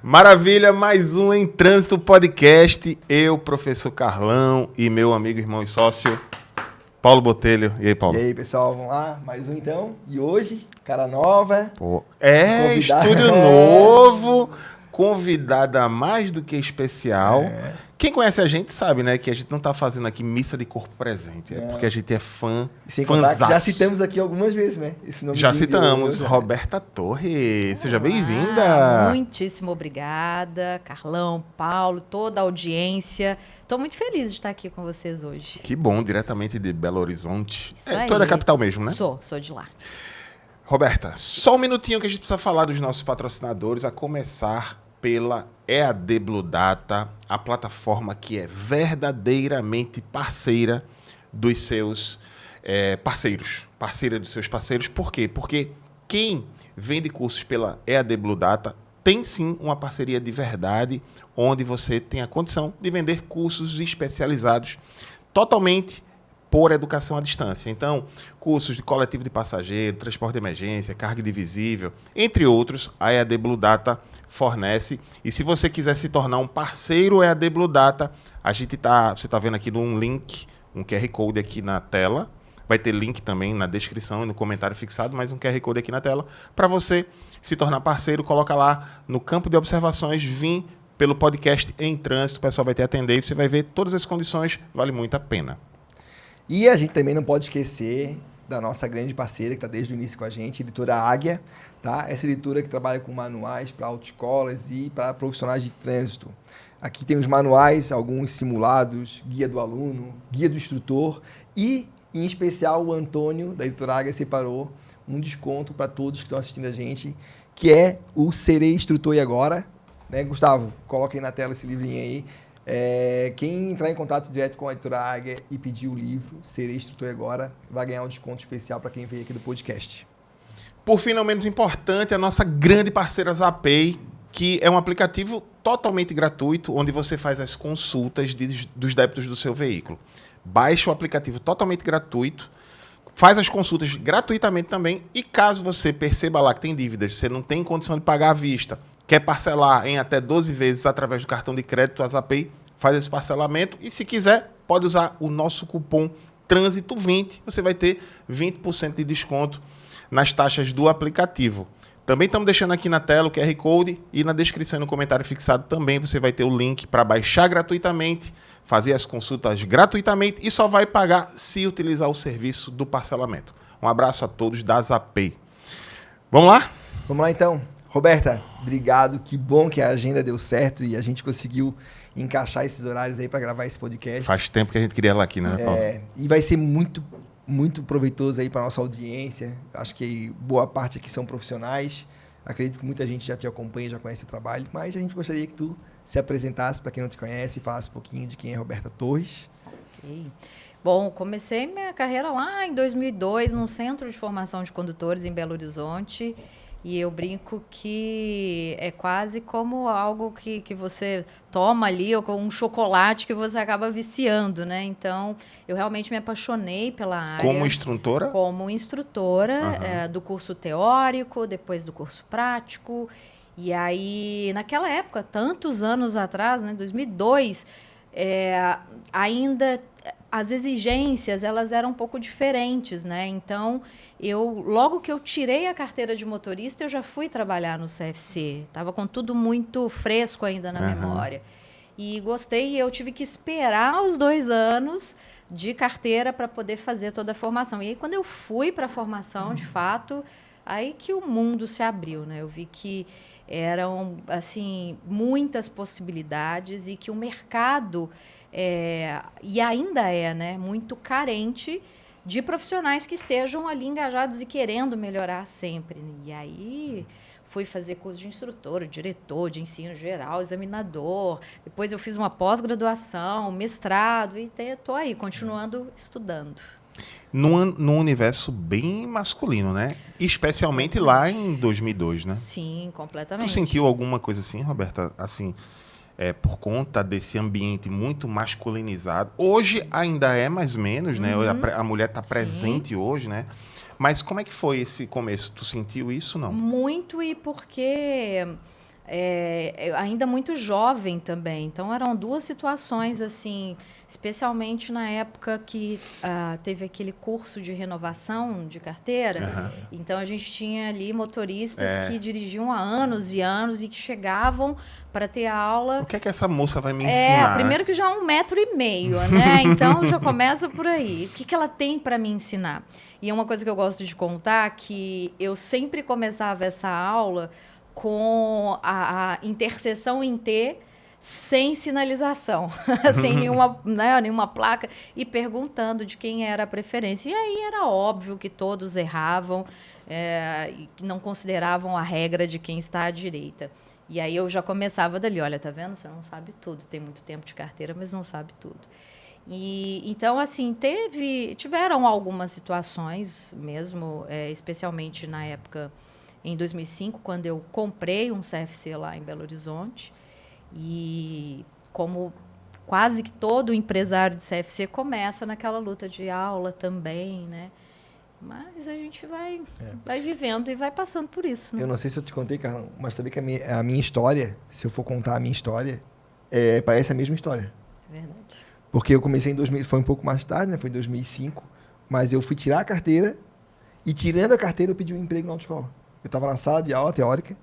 Maravilha, mais um Em Trânsito Podcast. Eu, professor Carlão e meu amigo, irmão e sócio, Paulo Botelho. E aí, Paulo? E aí, pessoal, vamos lá? Mais um então. E hoje, cara nova. Estúdio novo, convidada mais do que especial. Quem conhece a gente sabe, né, que a gente não tá fazendo aqui missa de corpo presente. É porque a gente é fã. Sem contar que já citamos aqui algumas vezes, né? Já citamos. Roberta Torres, seja bem-vinda. Muitíssimo obrigada, Carlão, Paulo, toda a audiência. Estou muito feliz de estar aqui com vocês hoje. Que bom, diretamente de Belo Horizonte. Isso aí. Toda a capital mesmo, né? Sou de lá. Roberta, só um minutinho que a gente precisa falar dos nossos patrocinadores, a começar pela EAD Blue Data, a plataforma que é verdadeiramente parceira dos seus parceira dos seus parceiros. Por quê? Porque quem vende cursos pela EAD Blue Data tem sim uma parceria de verdade, onde você tem a condição de vender cursos especializados totalmente por educação à distância. Então, cursos de coletivo de passageiro, transporte de emergência, carga divisível, entre outros, a EAD Blue Data fornece. E se você quiser se tornar um parceiro EAD Blue Data, você está vendo aqui num link, um QR Code aqui na tela. Vai ter link também na descrição e no comentário fixado, mas um QR Code aqui na tela. Para você se tornar parceiro, coloca lá no campo de observações, vim pelo podcast Em Trânsito, o pessoal vai te atender e você vai ver todas as condições, vale muito a pena. E a gente também não pode esquecer da nossa grande parceira, que está desde o início com a gente, a editora Águia, tá? Essa editora que trabalha com manuais para autoescolas e para profissionais de trânsito. Aqui tem os manuais, alguns simulados, guia do aluno, guia do instrutor e, em especial, o Antônio, da editora Águia, separou um desconto para todos que estão assistindo a gente, que é o Serei Instrutor e Agora. Né, Gustavo, coloca aí na tela esse livrinho aí. Quem entrar em contato direto com a editora Águia e pedir o livro Serei Instrutor Agora, vai ganhar um desconto especial para quem veio aqui do podcast. Por fim, não menos importante, a nossa grande parceira Zapay, que é um aplicativo totalmente gratuito, onde você faz as consultas dos débitos do seu veículo. Baixa o aplicativo totalmente gratuito, faz as consultas gratuitamente também, e caso você perceba lá que tem dívidas, você não tem condição de pagar à vista, quer parcelar em até 12 vezes através do cartão de crédito, a Zapay faz esse parcelamento. E se quiser, pode usar o nosso cupom Trânsito20. Você vai ter 20% de desconto nas taxas do aplicativo. Também estamos deixando aqui na tela o QR Code e na descrição e no comentário fixado também você vai ter o link para baixar gratuitamente, fazer as consultas gratuitamente e só vai pagar se utilizar o serviço do parcelamento. Um abraço a todos da Zapay. Vamos lá? Vamos lá então. Roberta, obrigado. Que bom que a agenda deu certo e a gente conseguiu encaixar esses horários aí para gravar esse podcast. Faz tempo que a gente queria ela aqui, né, Paulo? E vai ser muito, muito proveitoso aí para nossa audiência. Acho que boa parte aqui são profissionais. Acredito que muita gente já te acompanha, já conhece o trabalho, mas a gente gostaria que tu se apresentasse para quem não te conhece e falasse um pouquinho de quem é Roberta Torres. Ok. Bom, comecei minha carreira lá em 2002 no Centro de Formação de Condutores em Belo Horizonte. E eu brinco que é quase como algo que você toma ali, ou com um chocolate que você acaba viciando, né? Então, eu realmente me apaixonei pela área. Como instrutora? Como instrutora do curso teórico, depois do curso prático. E aí, naquela época, tantos anos atrás, né, 2002, ainda as exigências elas eram um pouco diferentes, né? Então, logo que eu tirei a carteira de motorista, eu já fui trabalhar no CFC. Estava com tudo muito fresco ainda na memória. E gostei, e eu tive que esperar os 2 anos de carteira para poder fazer toda a formação. E aí, quando eu fui para a formação, de fato, aí que o mundo se abriu, né? Eu vi que eram, assim, muitas possibilidades e que o mercado e ainda né, muito carente de profissionais que estejam ali engajados e querendo melhorar sempre. E aí fui fazer curso de instrutor, diretor de ensino geral, examinador. Depois eu fiz uma pós-graduação, mestrado e estou aí, continuando estudando. Num universo bem masculino, né? Especialmente lá em 2002, né? Sim, completamente. Tu sentiu alguma coisa assim, Roberta? Assim, por conta desse ambiente muito masculinizado. Hoje ainda é mais menos, né? A mulher está presente hoje, né? Mas como é que foi esse começo? Tu sentiu isso, não? Muito, e porque ainda muito jovem também. Então, eram duas situações, assim, especialmente na época que teve aquele curso de renovação de carteira. Então, a gente tinha ali motoristas que dirigiam há anos e anos e que chegavam para ter a aula. O que é que essa moça vai me ensinar? Primeiro que já é 1,5 m, né? Então, já começa por aí. O que ela tem para me ensinar? E é uma coisa que eu gosto de contar, que eu sempre começava essa aula com a interseção em T, sem sinalização, sem nenhuma placa, e perguntando de quem era a preferência. E aí era óbvio que todos erravam e que não consideravam a regra de quem está à direita. E aí eu já começava dali, olha, tá vendo? Você não sabe tudo, tem muito tempo de carteira, mas não sabe tudo. E então, assim, tiveram algumas situações mesmo, especialmente na época, em 2005, quando eu comprei um CFC lá em Belo Horizonte. E como quase que todo empresário de CFC começa naquela luta de aula também, né? Mas a gente vai vivendo e vai passando por isso. Né? Eu não sei se eu te contei, Carlão, mas sabia que a minha história, se eu for contar a minha história, parece a mesma história. É verdade. Porque eu comecei em 2000, foi um pouco mais tarde, né? Foi em 2005, mas eu fui tirar a carteira e, tirando a carteira, eu pedi um emprego na autoescola. Eu estava na sala de aula teórica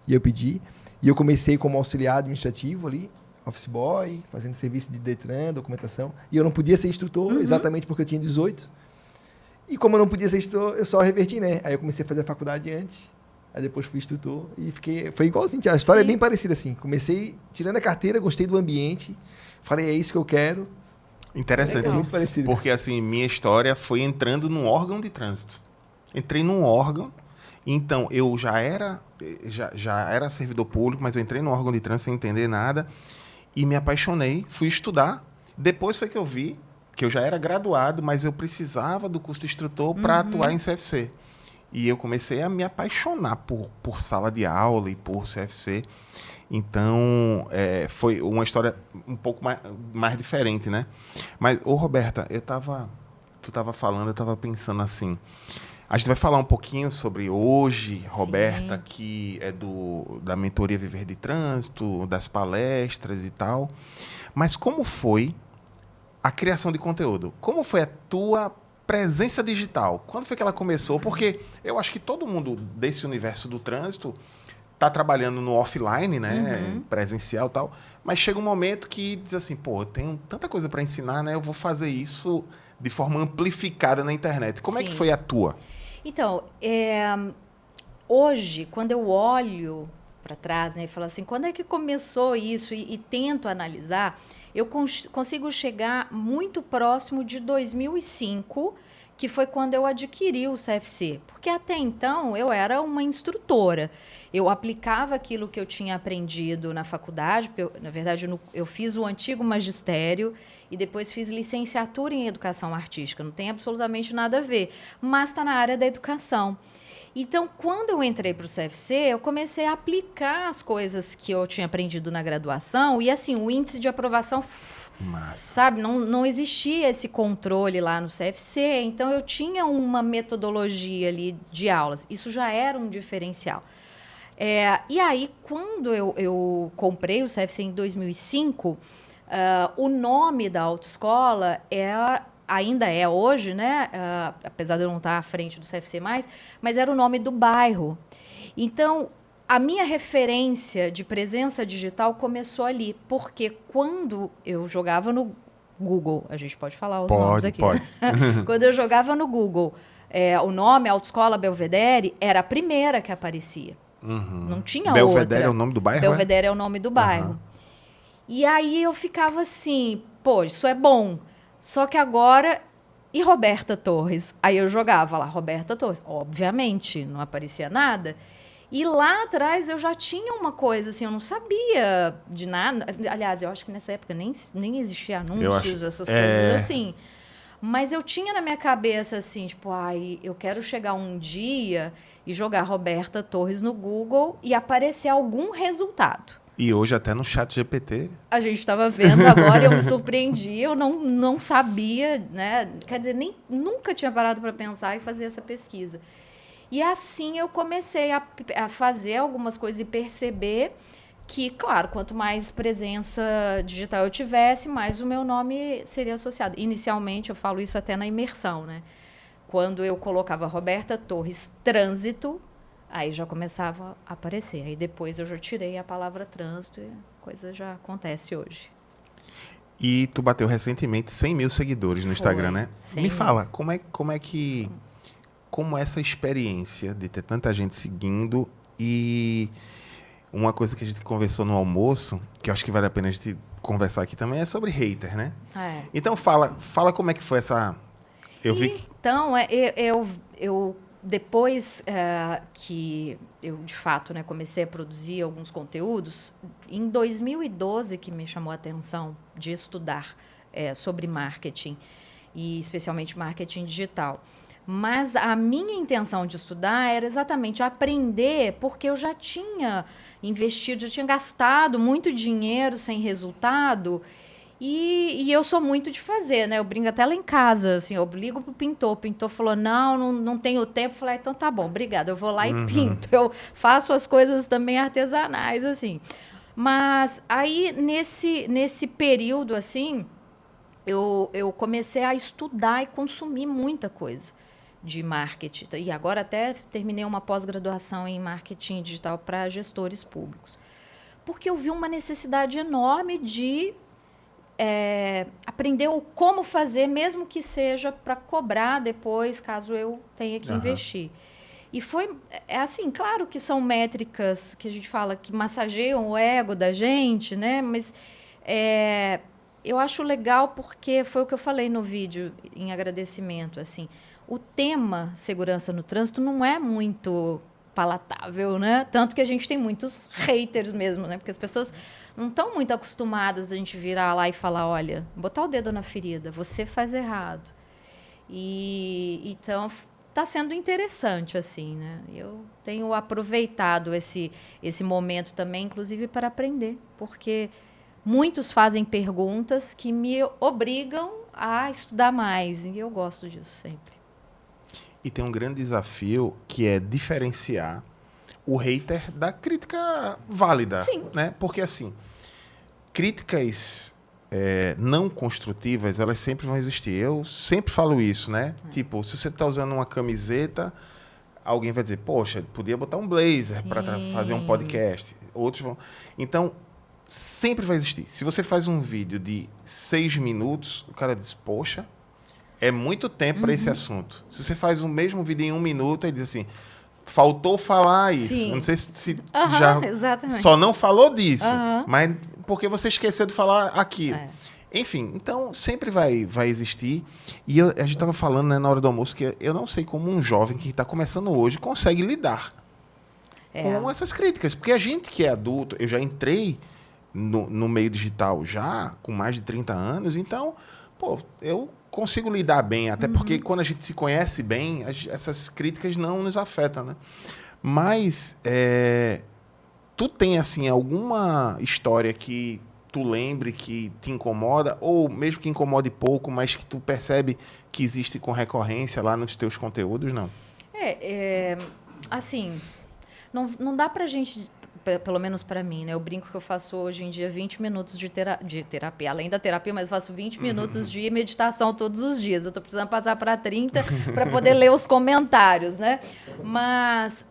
e eu pedi. E eu comecei como auxiliar administrativo ali, office boy, fazendo serviço de Detran, documentação. E eu não podia ser instrutor, exatamente porque eu tinha 18. E como eu não podia ser instrutor, eu só reverti, né? Aí eu comecei a fazer a faculdade antes, aí depois fui instrutor e foi igualzinho. A história é bem parecida assim. Comecei tirando a carteira, gostei do ambiente, falei, é isso que eu quero. Interessante, muito parecido. Porque assim, minha história foi entrando num órgão de trânsito. Entrei num órgão, então eu já era servidor público, mas eu entrei num órgão de trânsito sem entender nada e me apaixonei, fui estudar. Depois foi que eu vi que eu já era graduado, mas eu precisava do curso de instrutor para atuar em CFC. E eu comecei a me apaixonar por sala de aula e por CFC. Então, foi uma história um pouco mais diferente, né? Mas, Roberta, tu estava falando, eu estava pensando assim, a gente vai falar um pouquinho sobre hoje, Roberta, Sim. que é da mentoria Viver de Trânsito, das palestras e tal. Mas como foi a criação de conteúdo? Como foi a tua presença digital? Quando foi que ela começou? Porque eu acho que todo mundo desse universo do trânsito está trabalhando no offline, né? Presencial e tal. Mas chega um momento que diz assim, pô, eu tenho tanta coisa para ensinar, né? Eu vou fazer isso de forma amplificada na internet. Como é que foi a tua? Então, hoje, quando eu olho para trás, né, e falo assim, quando é que começou isso? E tento analisar, eu consigo chegar muito próximo de 2005, que foi quando eu adquiri o CFC. Porque até então eu era uma instrutora. Eu aplicava aquilo que eu tinha aprendido na faculdade, porque, na verdade, eu fiz o antigo magistério e depois fiz licenciatura em educação artística. Não tem absolutamente nada a ver, mas está na área da educação. Então, quando eu entrei para o CFC, eu comecei a aplicar as coisas que eu tinha aprendido na graduação e, assim, o índice de aprovação... Massa. Sabe, não existia esse controle lá no CFC, então eu tinha uma metodologia ali de aulas. Isso já era um diferencial. E aí, quando eu comprei o CFC em 2005, o nome da autoescola ainda é hoje, né? Apesar de eu não estar à frente do CFC mais, mas era o nome do bairro. Então, a minha referência de presença digital começou ali, porque quando eu jogava no Google, a gente pode falar os nomes aqui. Pode. Né? Quando eu jogava no Google, o nome Autoescola Belvedere era a primeira que aparecia. Não tinha outra. Belvedere é o nome do bairro? Belvedere é o nome do bairro. E aí eu ficava assim, pô, isso é bom. Só que agora... E Roberta Torres? Aí eu jogava lá, Roberta Torres. Obviamente, não aparecia nada. E lá atrás eu já tinha uma coisa, assim, eu não sabia de nada. Aliás, eu acho que nessa época nem existia anúncios, essas coisas assim. Mas eu tinha na minha cabeça assim, tipo, ai, eu quero chegar um dia e jogar Roberta Torres no Google e aparecer algum resultado. E hoje até no chat GPT. A gente estava vendo agora e eu me surpreendi, eu não sabia, né? Quer dizer, nunca tinha parado para pensar e fazer essa pesquisa. E assim eu comecei a fazer algumas coisas e perceber que, claro, quanto mais presença digital eu tivesse, mais o meu nome seria associado. Inicialmente, eu falo isso até na imersão, né? Quando eu colocava Roberta Torres Trânsito, aí já começava a aparecer. Aí depois eu já tirei a palavra trânsito e a coisa já acontece hoje. E tu bateu recentemente 100 mil seguidores no Instagram, né? 100 Me mil. fala, como é essa experiência de ter tanta gente seguindo e uma coisa que a gente conversou no almoço, que eu acho que vale a pena a gente conversar aqui também, é sobre hater, né? É. Então fala como é que foi essa... Então, eu depois que eu, de fato, né, comecei a produzir alguns conteúdos, em 2012 que me chamou a atenção de estudar sobre marketing, e especialmente marketing digital. Mas a minha intenção de estudar era exatamente aprender, porque eu já tinha investido, já tinha gastado muito dinheiro sem resultado. E eu sou muito de fazer, né? Eu brinco até lá em casa, assim, eu ligo pro pintor. O pintor falou, não tenho tempo. Eu falei, então tá bom, obrigada, eu vou lá e pinto. Eu faço as coisas também artesanais, assim. Mas aí, nesse período, assim, eu comecei a estudar e consumir muita coisa de marketing. E agora até terminei uma pós-graduação em marketing digital para gestores públicos. Porque eu vi uma necessidade enorme de aprender o como fazer, mesmo que seja para cobrar depois, caso eu tenha que investir. E foi assim, claro que são métricas que a gente fala que massageiam o ego da gente, né? Mas eu acho legal porque foi o que eu falei no vídeo em agradecimento, assim. O tema segurança no trânsito não é muito palatável, né? Tanto que a gente tem muitos haters mesmo, né? Porque as pessoas não estão muito acostumadas a gente virar lá e falar, olha, botar o dedo na ferida, você faz errado. E então está sendo interessante, assim, né? Eu tenho aproveitado esse momento também, inclusive para aprender, porque muitos fazem perguntas que me obrigam a estudar mais, e eu gosto disso sempre. E tem um grande desafio que é diferenciar o hater da crítica válida. Sim. Né? Porque, assim, críticas não construtivas, elas sempre vão existir. Eu sempre falo isso, né? Tipo, se você está usando uma camiseta, alguém vai dizer, poxa, podia botar um blazer para fazer um podcast. Outros vão... Então, sempre vai existir. Se você faz um vídeo de 6 minutos, o cara diz, poxa, é muito tempo para esse assunto. Se você faz o mesmo vídeo em 1 minuto, ele diz assim, faltou falar isso. Sim. Eu não sei se já exatamente. só não falou disso, mas porque você esqueceu de falar aquilo. Enfim, então sempre vai existir. E a gente estava falando, né, na hora do almoço que eu não sei como um jovem que está começando hoje consegue lidar com essas críticas. Porque a gente que é adulto, eu já entrei no meio digital já, com mais de 30 anos, então, pô, eu consigo lidar bem, até porque quando a gente se conhece bem, essas críticas não nos afetam, né? Mas tu tem, assim, alguma história que tu lembre que te incomoda, ou mesmo que incomode pouco, mas que tu percebe que existe com recorrência lá nos teus conteúdos, não? Assim, não dá pra gente... Pelo menos para mim, né? Eu brinco que eu faço hoje em dia 20 minutos de terapia, além da terapia, mas faço 20 minutos de meditação todos os dias. Eu estou precisando passar para 30 para poder ler os comentários, né? Mas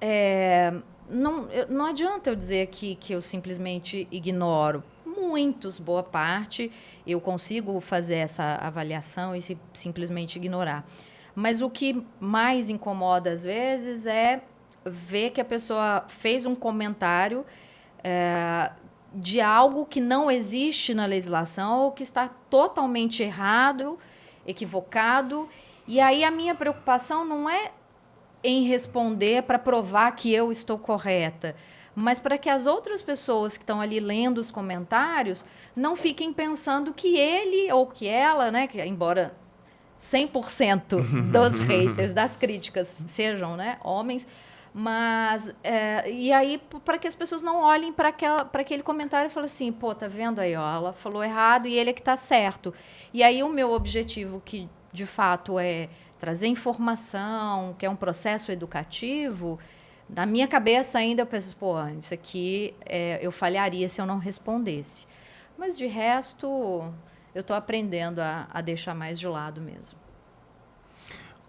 não adianta eu dizer aqui que eu simplesmente ignoro. Muitos, boa parte, eu consigo fazer essa avaliação e simplesmente ignorar. Mas o que mais incomoda às vezes é ver que a pessoa fez um comentário de algo que não existe na legislação ou que está totalmente errado, equivocado. E aí a minha preocupação não é em responder para provar que eu estou correta, mas para que as outras pessoas que estão ali lendo os comentários não fiquem pensando que ele ou que ela, né, que embora 100% dos haters, das críticas, sejam, né, homens. Mas, e aí, para que as pessoas não olhem para aquele comentário e falem assim, pô, tá vendo aí, ó, ela falou errado e ele é que tá certo. E aí o meu objetivo, que de fato é trazer informação, que é um processo educativo, na minha cabeça ainda eu penso, pô, isso aqui eu falharia se eu não respondesse. Mas de resto, eu estou aprendendo a deixar mais de lado mesmo.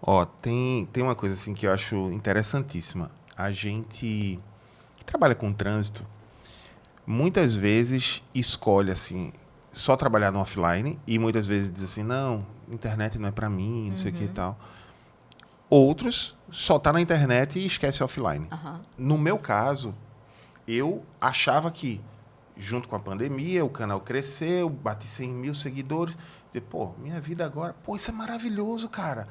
Ó, tem uma coisa assim que eu acho interessantíssima. A gente que trabalha com trânsito, muitas vezes escolhe assim, só trabalhar no offline e muitas vezes diz assim, não, internet não é para mim, não sei o que e tal. Outros só tá na internet e esquece offline. No meu caso, eu achava que, junto com a pandemia, o canal cresceu, bati 100 mil seguidores. Dizer, pô, minha vida agora, pô, isso é maravilhoso, cara.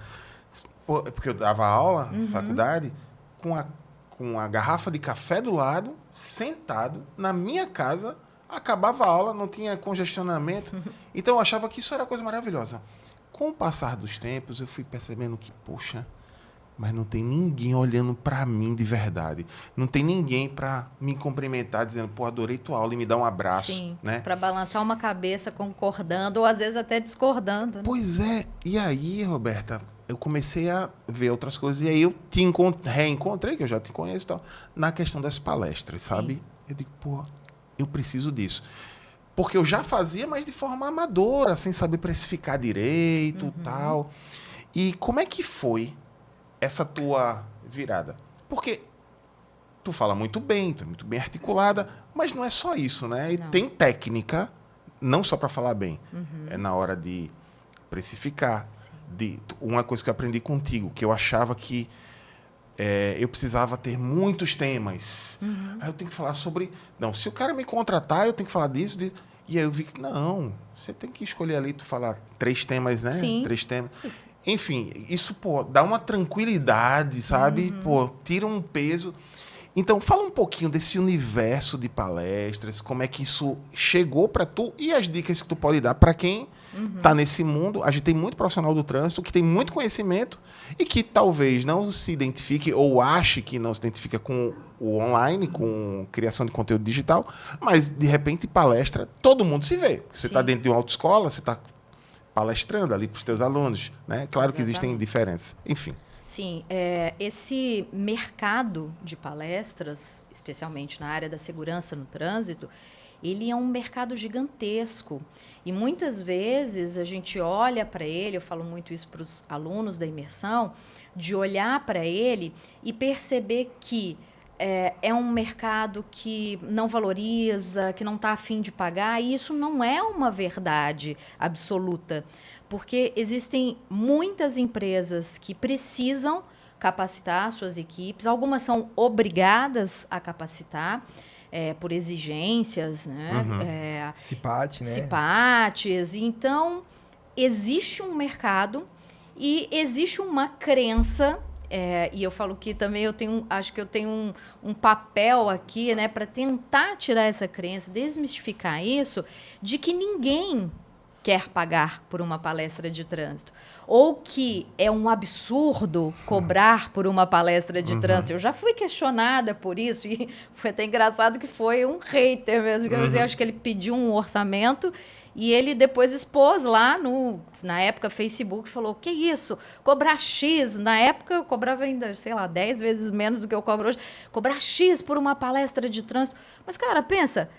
Pô, porque eu dava aula na faculdade com a garrafa de café do lado, sentado, na minha casa, acabava a aula, não tinha congestionamento. Então, eu achava que isso era coisa maravilhosa. Com o passar dos tempos, eu fui percebendo que, poxa, mas não tem ninguém olhando para mim de verdade. Não tem ninguém para me cumprimentar, dizendo, pô, adorei tua aula e me dar um abraço. Sim, né? Para balançar uma cabeça concordando ou às vezes até discordando. Né? Pois é. E aí, Roberta, eu comecei a ver outras coisas. E aí eu te reencontrei, que eu já te conheço e tal, na questão das palestras, sabe? Sim. Eu digo, pô, eu preciso disso. Porque eu já fazia, mas de forma amadora, sem saber precificar direito e tal. E como é que foi essa tua virada? Porque tu fala muito bem, tu é muito bem articulada, mas não é só isso, né? E tem técnica, não só para falar bem. É na hora de precificar. Uma coisa que eu aprendi contigo, que eu achava que eu precisava ter muitos temas. Aí eu tenho que falar sobre... Não, se o cara me contratar, eu tenho que falar disso. E aí eu vi que, não, você tem que escolher ali, tu falar 3 temas, né? Sim. 3 temas. Enfim, isso, pô, dá uma tranquilidade, sabe? Pô, tira um peso. Então, fala um pouquinho desse universo de palestras, como é que isso chegou para tu e as dicas que tu pode dar para quem está nesse mundo. A gente tem muito profissional do trânsito que tem muito conhecimento e que talvez não se identifique ou ache que não se identifica com o online, com criação de conteúdo digital, mas, de repente, palestra, todo mundo se vê. Você está dentro de uma autoescola, você está palestrando ali para os teus alunos, né? Claro que existem diferenças. Enfim. Sim, esse mercado de palestras, especialmente na área da segurança no trânsito, ele é um mercado gigantesco. E muitas vezes a gente olha para ele, eu falo muito isso para os alunos da imersão, de olhar para ele e perceber que é um mercado que não valoriza, que não está afim de pagar, e isso não é uma verdade absoluta, porque existem muitas empresas que precisam capacitar suas equipes, algumas são obrigadas a capacitar por exigências, né? CIPAT, né? CIPATs. Então, existe um mercado e existe uma crença. E eu falo que também acho que eu tenho um papel aqui, né, para tentar tirar essa crença, desmistificar isso, de que ninguém quer pagar por uma palestra de trânsito. Ou que é um absurdo cobrar por uma palestra de trânsito. Eu já fui questionada por isso, e foi até engraçado que foi um hater mesmo. Eu acho que ele pediu um orçamento e ele depois expôs lá na época, Facebook, falou, que isso? Cobrar X. Na época, eu cobrava ainda, sei lá, 10 vezes menos do que eu cobro hoje. Cobrar X por uma palestra de trânsito. Mas, cara, pensa,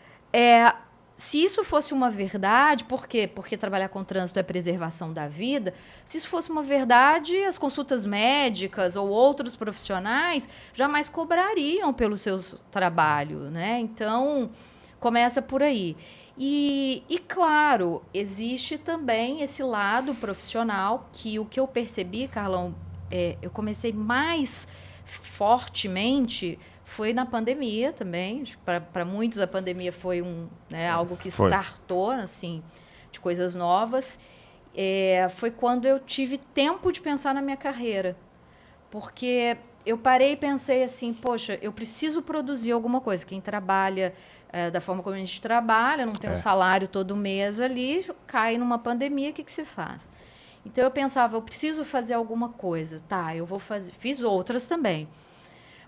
se isso fosse uma verdade, por quê? Porque trabalhar com trânsito é preservação da vida. Se isso fosse uma verdade, as consultas médicas ou outros profissionais jamais cobrariam pelo seu trabalho, né? Então, começa por aí. E, claro, existe também esse lado profissional que o que eu percebi, Carlão, eu comecei mais fortemente foi na pandemia também. Para muitos, a pandemia foi algo que startou, assim, de coisas novas. Foi quando eu tive tempo de pensar na minha carreira. Porque eu parei e pensei assim, poxa, eu preciso produzir alguma coisa. Quem trabalha da forma como a gente trabalha, não tem um salário todo mês ali, cai numa pandemia, o que se faz? Então eu pensava, eu preciso fazer alguma coisa. Tá, eu vou fazer. Fiz outras também.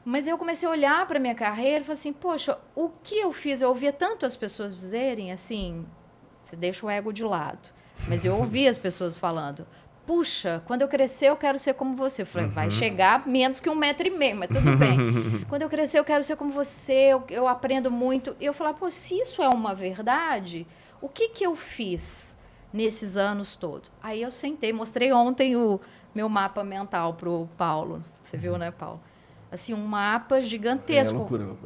Mas eu comecei a olhar para minha carreira e falei assim, poxa, o que eu fiz? Eu ouvia tanto as pessoas dizerem assim, você deixa o ego de lado. Mas eu ouvia as pessoas falando, puxa, quando eu crescer eu quero ser como você. Eu falei, vai chegar menos que 1,5 m, mas tudo bem. Quando eu crescer eu quero ser como você, eu aprendo muito. E eu falava, pô, se isso é uma verdade, o que eu fiz nesses anos todos? Aí eu sentei, mostrei ontem o meu mapa mental pro Paulo. Você viu, né, Paulo? Assim, um mapa gigantesco. Loucura.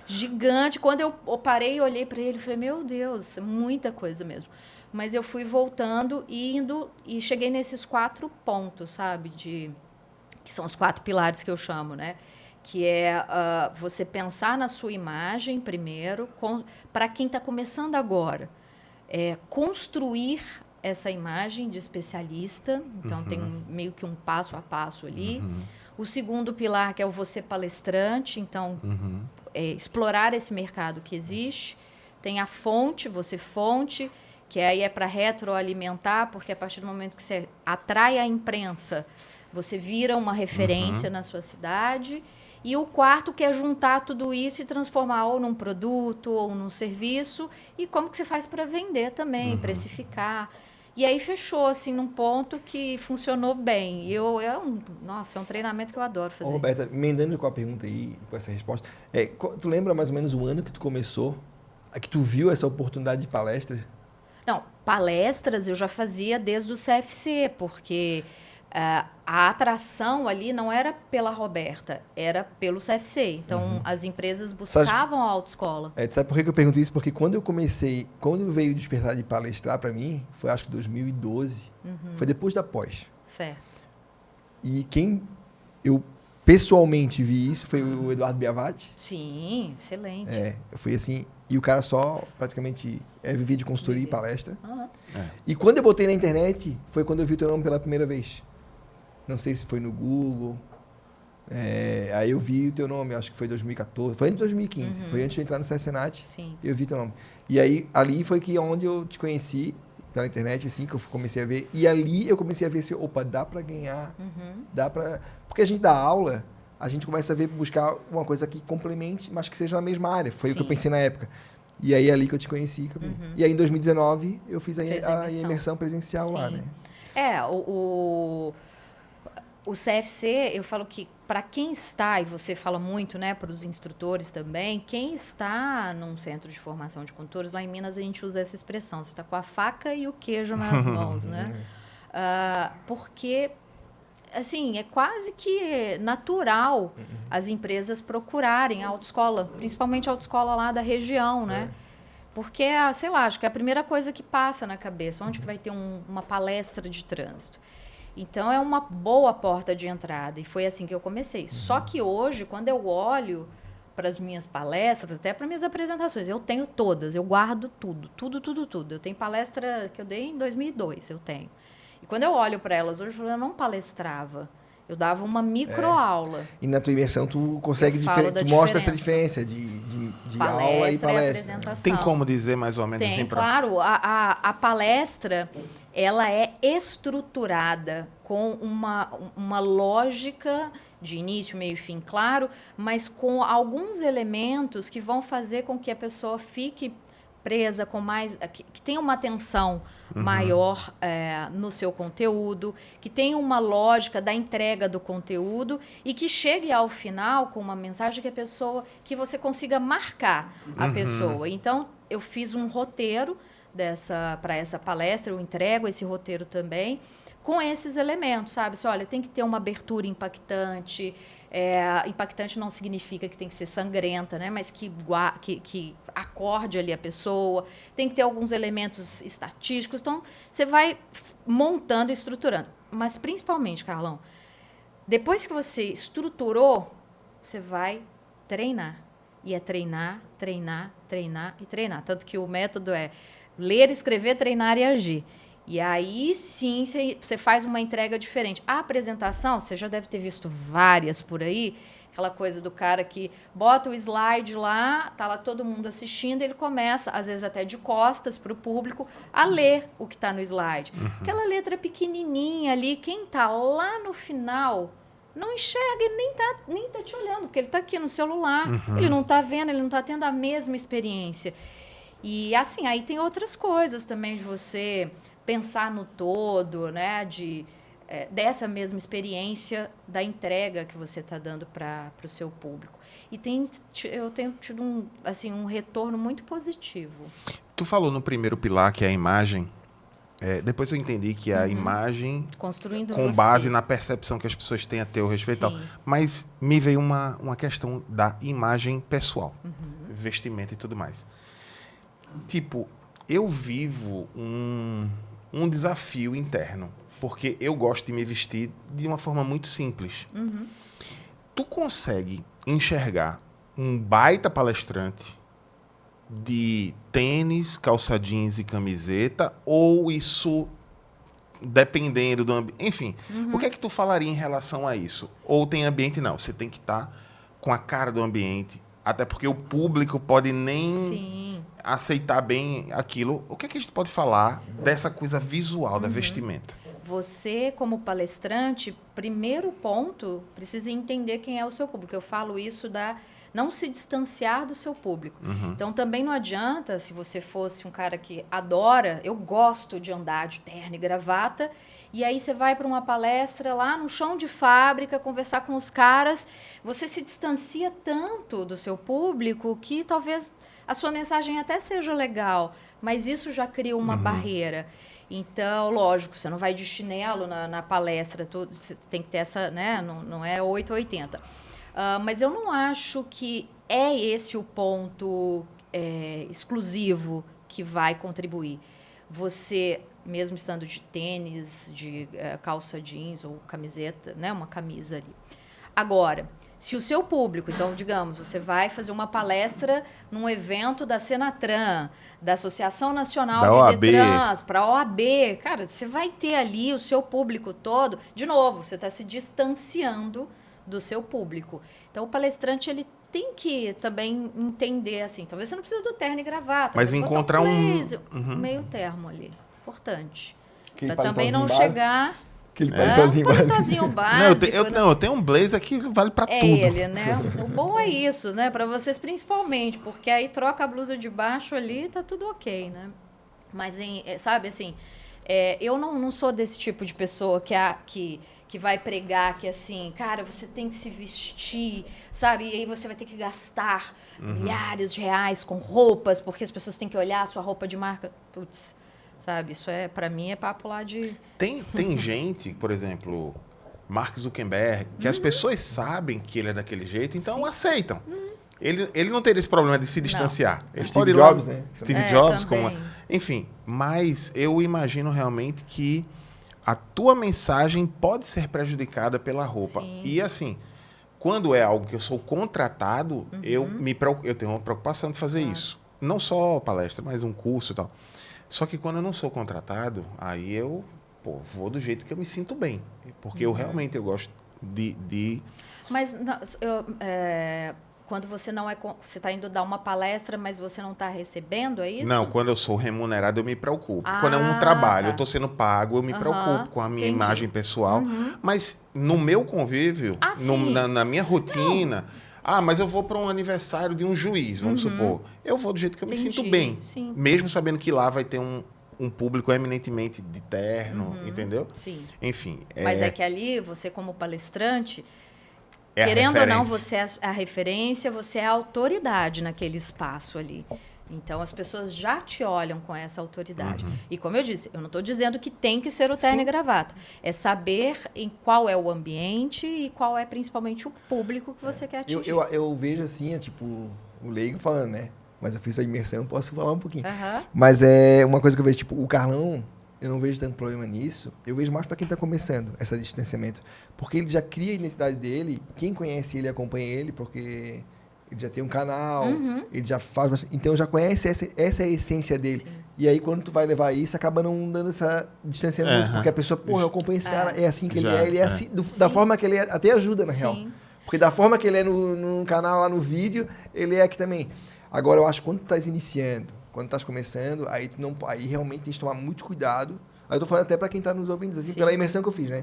Gigante. Quando eu parei e olhei para ele, falei, meu Deus, muita coisa mesmo. Mas eu fui voltando, indo, e cheguei nesses 4 pontos, sabe? Que são os 4 pilares que eu chamo, né? Que é você pensar na sua imagem primeiro, para quem está começando agora. Construir essa imagem de especialista, então tem meio que um passo a passo ali. O segundo pilar, que é o você palestrante, então explorar esse mercado que existe. Tem a fonte, que aí é para retroalimentar, porque a partir do momento que você atrai a imprensa, você vira uma referência na sua cidade. E o quarto, que é juntar tudo isso e transformar ou num produto ou num serviço. E como que você faz para vender também, precificar. E aí fechou, assim, num ponto que funcionou bem. Nossa, é um treinamento que eu adoro fazer. Ô, Roberta, emendando com a pergunta aí, com essa resposta, tu lembra mais ou menos o ano que tu começou, que tu viu essa oportunidade de palestra? Não, palestras eu já fazia desde o CFC, porque a atração ali não era pela Roberta, era pelo CFC. Então, as empresas buscavam a autoescola. Sabe por que eu pergunto isso? Porque quando veio o despertar de palestrar para mim, foi acho que 2012, foi depois da pós. Certo. E quem eu pessoalmente vi isso foi o Eduardo Biavati. Sim, excelente. Foi assim, e o cara só praticamente vivia de consultoria e palestra. Uhum. E quando eu botei na internet, foi quando eu vi o teu nome pela primeira vez. Não sei se foi no Google. Aí eu vi o teu nome, acho que foi em 2014. Foi em 2015. Foi antes de eu entrar no CSNAT. Sim. Eu vi teu nome. E aí, ali foi onde eu te conheci, pela internet, assim, que eu comecei a ver. E ali eu comecei a ver assim, opa, dá para ganhar. Dá para... Porque a gente dá aula, a gente começa a buscar uma coisa que complemente, mas que seja na mesma área. Foi o que eu pensei na época. E aí, ali que eu te conheci. E aí, em 2019, eu fiz a imersão presencial. Sim. Lá, né? O CFC, eu falo que para quem está, e você fala muito, né, para os instrutores também, quem está num centro de formação de condutores, lá em Minas a gente usa essa expressão, você está com a faca e o queijo nas mãos, né? Porque, assim, é quase que natural as empresas procurarem a autoescola, principalmente a autoescola lá da região, né? Porque, sei lá, acho que é a primeira coisa que passa na cabeça, onde que vai ter uma palestra de trânsito. Então, é uma boa porta de entrada. E foi assim que eu comecei. Só que hoje, quando eu olho para as minhas palestras, até para minhas apresentações, eu tenho todas. Eu guardo tudo. Eu tenho palestra que eu dei em 2002, eu tenho. E quando eu olho para elas hoje, eu não palestrava. Eu dava uma microaula. E na tua imersão, tu consegue tu mostra essa diferença de aula e palestra. Apresentação. Tem como dizer mais ou menos assim? Claro. A palestra, ela é estruturada com uma lógica de início, meio e fim, claro, mas com alguns elementos que vão fazer com que a pessoa fique presa, com mais, que tenha uma atenção maior no seu conteúdo, que tenha uma lógica da entrega do conteúdo e que chegue ao final com uma mensagem que você consiga marcar a pessoa. Então, eu fiz um roteiro para essa palestra, eu entrego esse roteiro também, com esses elementos, sabe? Olha, tem que ter uma abertura impactante. Impactante não significa que tem que ser sangrenta, né? Mas que acorde ali a pessoa. Tem que ter alguns elementos estatísticos. Então, você vai montando e estruturando. Mas, principalmente, Carlão, depois que você estruturou, você vai treinar. E é treinar, treinar, treinar e treinar. Tanto que o método é ler, escrever, treinar e agir. E aí, sim, você faz uma entrega diferente. A apresentação, você já deve ter visto várias por aí, aquela coisa do cara que bota o slide lá, tá lá todo mundo assistindo, ele começa, às vezes até de costas para o público, a ler o que está no slide. Aquela letra pequenininha ali, quem tá lá no final não enxerga, ele nem tá te olhando, porque ele tá aqui no celular, ele não tá vendo, ele não tá tendo a mesma experiência. E assim, aí tem outras coisas também de você pensar no todo, né, dessa mesma experiência da entrega que você está dando para o seu público. E eu tenho tido um retorno muito positivo. Tu falou no primeiro pilar, que é a imagem. Depois eu entendi que a imagem construindo com você. base na percepção que as pessoas têm a teu respeito. E tal. Mas me veio uma questão da imagem pessoal, vestimenta e tudo mais. Tipo, eu vivo um desafio interno, porque eu gosto de me vestir de uma forma muito simples. Tu consegue enxergar um baita palestrante de tênis, calça jeans e camiseta, ou isso, dependendo do ambiente... Enfim, o que é que tu falaria em relação a isso? Ou tem ambiente? Não, você tem que estar com a cara do ambiente, até porque o público pode nem aceitar bem aquilo. O que é que a gente pode falar dessa coisa visual da vestimenta? Você, como palestrante, primeiro ponto, precisa entender quem é o seu público. Eu falo isso não se distanciar do seu público. Então, também não adianta, se você fosse um cara que adora, eu gosto de andar de terno e gravata, e aí você vai para uma palestra lá no chão de fábrica, conversar com os caras, você se distancia tanto do seu público que talvez a sua mensagem até seja legal, mas isso já cria uma barreira. Então, lógico, você não vai de chinelo na palestra, você tem que ter essa, né? Não é 8 ou 80. Mas eu não acho que é esse o ponto exclusivo que vai contribuir. Você, mesmo estando de tênis, de calça jeans ou camiseta, né? Uma camisa ali. Agora, se o seu público, então, digamos, você vai fazer uma palestra num evento da Senatran, da Associação Nacional de Detrans, para a OAB, cara, você vai ter ali o seu público todo. De novo, você está se distanciando do seu público. Então, o palestrante, ele tem que também entender, assim, talvez você não precisa do terno e gravata, mas encontrar um meio termo ali, importante. Para também não básico. chegar... Aquele paletozinho básico. Eu tenho um blazer que vale para tudo. Ele, né? O bom é isso, né? Para vocês principalmente, porque aí troca a blusa de baixo ali e tá tudo ok, né? Mas, sabe, assim, eu não sou desse tipo de pessoa que vai pregar que, assim, cara, você tem que se vestir, sabe? E aí você vai ter que gastar milhares de reais com roupas, porque as pessoas têm que olhar a sua roupa de marca. Putz, sabe? Isso para mim é papo lá de... Tem gente, por exemplo, Mark Zuckerberg, que as pessoas sabem que ele é daquele jeito, então aceitam. Ele não teria esse problema de se distanciar. Ele Steve Jobs, né? Steve Jobs, enfim, mas eu imagino realmente que a tua mensagem pode ser prejudicada pela roupa. Sim. E assim, quando é algo que eu sou contratado, eu tenho uma preocupação de fazer isso. Não só palestra, mas um curso e tal. Só que quando eu não sou contratado, aí eu vou do jeito que eu me sinto bem. Porque eu realmente gosto de... Mas quando você não você está indo dar uma palestra, mas você não está recebendo, é isso? Não, quando eu sou remunerado, eu me preocupo. Quando é um trabalho, eu estou sendo pago, eu me preocupo com a minha imagem pessoal. Mas no meu convívio, na minha rotina... mas eu vou para um aniversário de um juiz, vamos supor. Eu vou do jeito que eu me sinto bem. Sim. Mesmo sabendo que lá vai ter um público eminentemente de terno, entendeu? Sim. Enfim. Mas é que ali, você como palestrante, querendo ou não, você é a referência, você é a autoridade naquele espaço ali. Então, as pessoas já te olham com essa autoridade. E, como eu disse, eu não estou dizendo que tem que ser o terno e gravata. É saber em qual é o ambiente e qual é, principalmente, o público que você quer atingir. Eu vejo assim, tipo, o leigo falando, né? Mas eu fiz a imersão, posso falar um pouquinho. Mas é uma coisa que eu vejo, tipo, o Carlão, eu não vejo tanto problema nisso. Eu vejo mais para quem está começando, esse distanciamento. Porque ele já cria a identidade dele, quem conhece ele acompanha ele, porque... ele já tem um canal, ele já faz... Então, já conhece essa é a essência dele. Sim. E aí, quando tu vai levar isso, acaba não dando essa distanciamento, porque a pessoa, porra, eu acompanho esse cara, é assim que ele é, ele é assim, da forma que ele é, até ajuda, na real. Porque da forma que ele é no canal, lá no vídeo, ele é aqui também. Agora, eu acho que quando tu estás iniciando, quando tu estás começando, aí realmente tem que tomar muito cuidado. Aí eu tô falando até para quem está nos ouvindo, assim, pela imersão que eu fiz, né?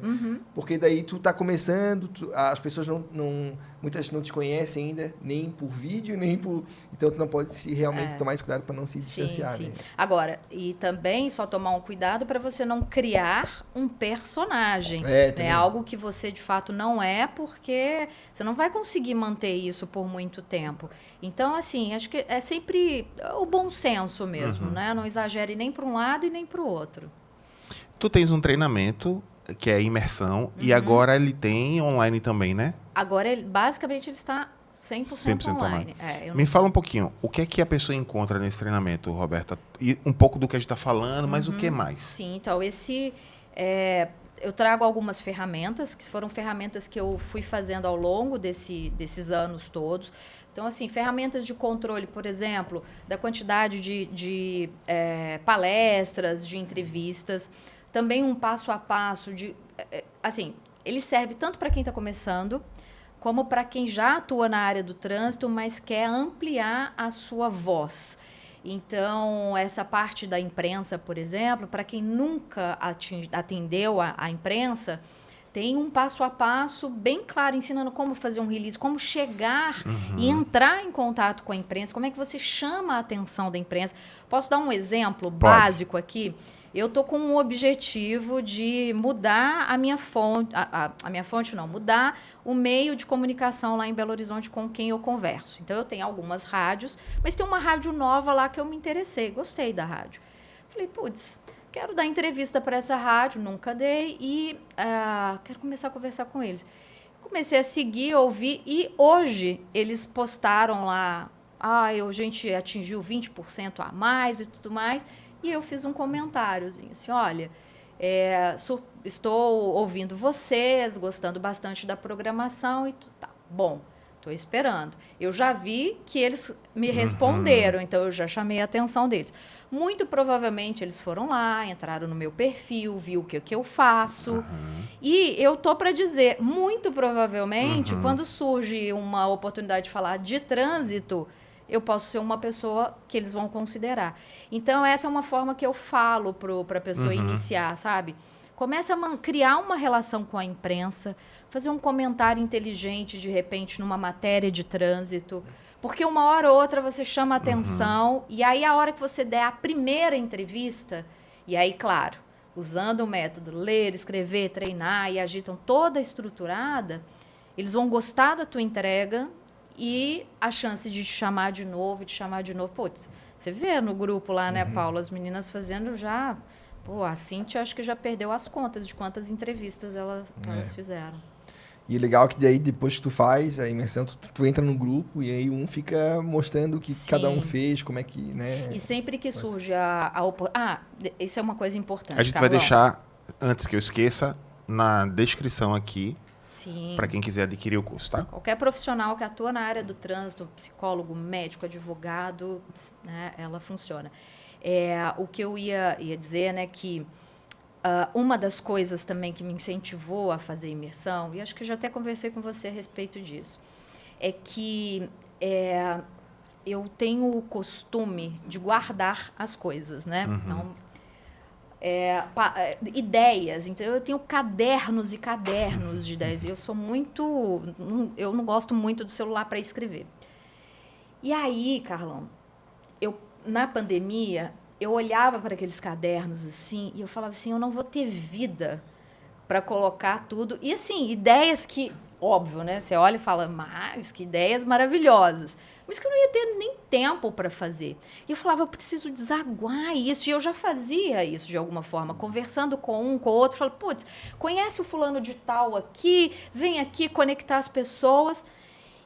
Porque daí tu tá começando, as pessoas muitas não te conhecem ainda, nem por vídeo, nem por... Então, tu não pode realmente tomar esse cuidado para não se distanciar. Sim. Né? Agora, e também só tomar um cuidado para você não criar um personagem. Né? Algo que você, de fato, não é, porque você não vai conseguir manter isso por muito tempo. Então, assim, acho que é sempre o bom senso mesmo, né? Não exagere nem para um lado e nem para o outro. Tu tens um treinamento que é imersão e agora ele tem online também, né? Agora, basicamente, ele está 100% online. Me fala um pouquinho, o que é que a pessoa encontra nesse treinamento, Roberta? E um pouco do que a gente está falando, mas o que mais? Sim, então, eu trago algumas ferramentas, que foram ferramentas que eu fui fazendo ao longo desses anos todos. Então, assim, ferramentas de controle, por exemplo, da quantidade de palestras, de entrevistas. Também um passo a passo assim, ele serve tanto para quem está começando, como para quem já atua na área do trânsito, mas quer ampliar a sua voz. Então, essa parte da imprensa, por exemplo, para quem nunca atendeu a imprensa, tem um passo a passo bem claro, ensinando como fazer um release, como chegar e entrar em contato com a imprensa, como é que você chama a atenção da imprensa. Posso dar um exemplo básico aqui? Eu estou com um objetivo de mudar a minha fonte, mudar o meio de comunicação lá em Belo Horizonte com quem eu converso. Então, eu tenho algumas rádios, mas tem uma rádio nova lá que eu me interessei, gostei da rádio. Falei, putz, quero dar entrevista para essa rádio, nunca dei, e quero começar a conversar com eles. Comecei a seguir, ouvir, e hoje eles postaram lá, a gente atingiu 20% a mais e tudo mais. E eu fiz um comentáriozinho assim, olha, estou ouvindo vocês, gostando bastante da programação e tudo. Tá, bom, estou esperando. Eu já vi que eles me responderam, então eu já chamei a atenção deles. Muito provavelmente eles foram lá, entraram no meu perfil, viu o que eu faço. E eu tô para dizer, muito provavelmente, quando surge uma oportunidade de falar de trânsito, eu posso ser uma pessoa que eles vão considerar. Então, essa é uma forma que eu falo para a pessoa iniciar, sabe? Começa a criar uma relação com a imprensa, fazer um comentário inteligente, de repente, numa matéria de trânsito, porque uma hora ou outra você chama a atenção, e aí a hora que você der a primeira entrevista, e aí, claro, usando o método ler, escrever, treinar e agitam toda estruturada, eles vão gostar da tua entrega, e a chance de te chamar de novo, Putz, você vê no grupo lá, né, Paulo, as meninas fazendo já... Pô, a Cíntia acho que já perdeu as contas de quantas entrevistas elas fizeram. E legal que daí, depois que tu faz a imersão, tu entra no grupo e aí um fica mostrando o que cada um fez, como é que, né... E sempre que surge isso é uma coisa importante, a gente vai deixar, antes que eu esqueça, na descrição aqui, para quem quiser adquirir o curso, tá? Qualquer profissional que atua na área do trânsito, psicólogo, médico, advogado, né, ela funciona. O que eu ia dizer, né, que uma das coisas também que me incentivou a fazer imersão, e acho que eu já até conversei com você a respeito disso, é que eu tenho o costume de guardar as coisas, né? Então, ideias. Então, eu tenho cadernos e cadernos de ideias. E eu não gosto muito do celular para escrever. E aí, Carlão, na pandemia, eu olhava para aqueles cadernos assim e eu falava assim, eu não vou ter vida para colocar tudo. E assim, ideias que, óbvio, né? Você olha e fala, mas que ideias maravilhosas. Mas que eu não ia ter nem tempo para fazer. E eu falava, eu preciso desaguar isso. E eu já fazia isso de alguma forma, conversando com um, com o outro. Falava, putz, conhece o fulano de tal aqui, vem aqui conectar as pessoas.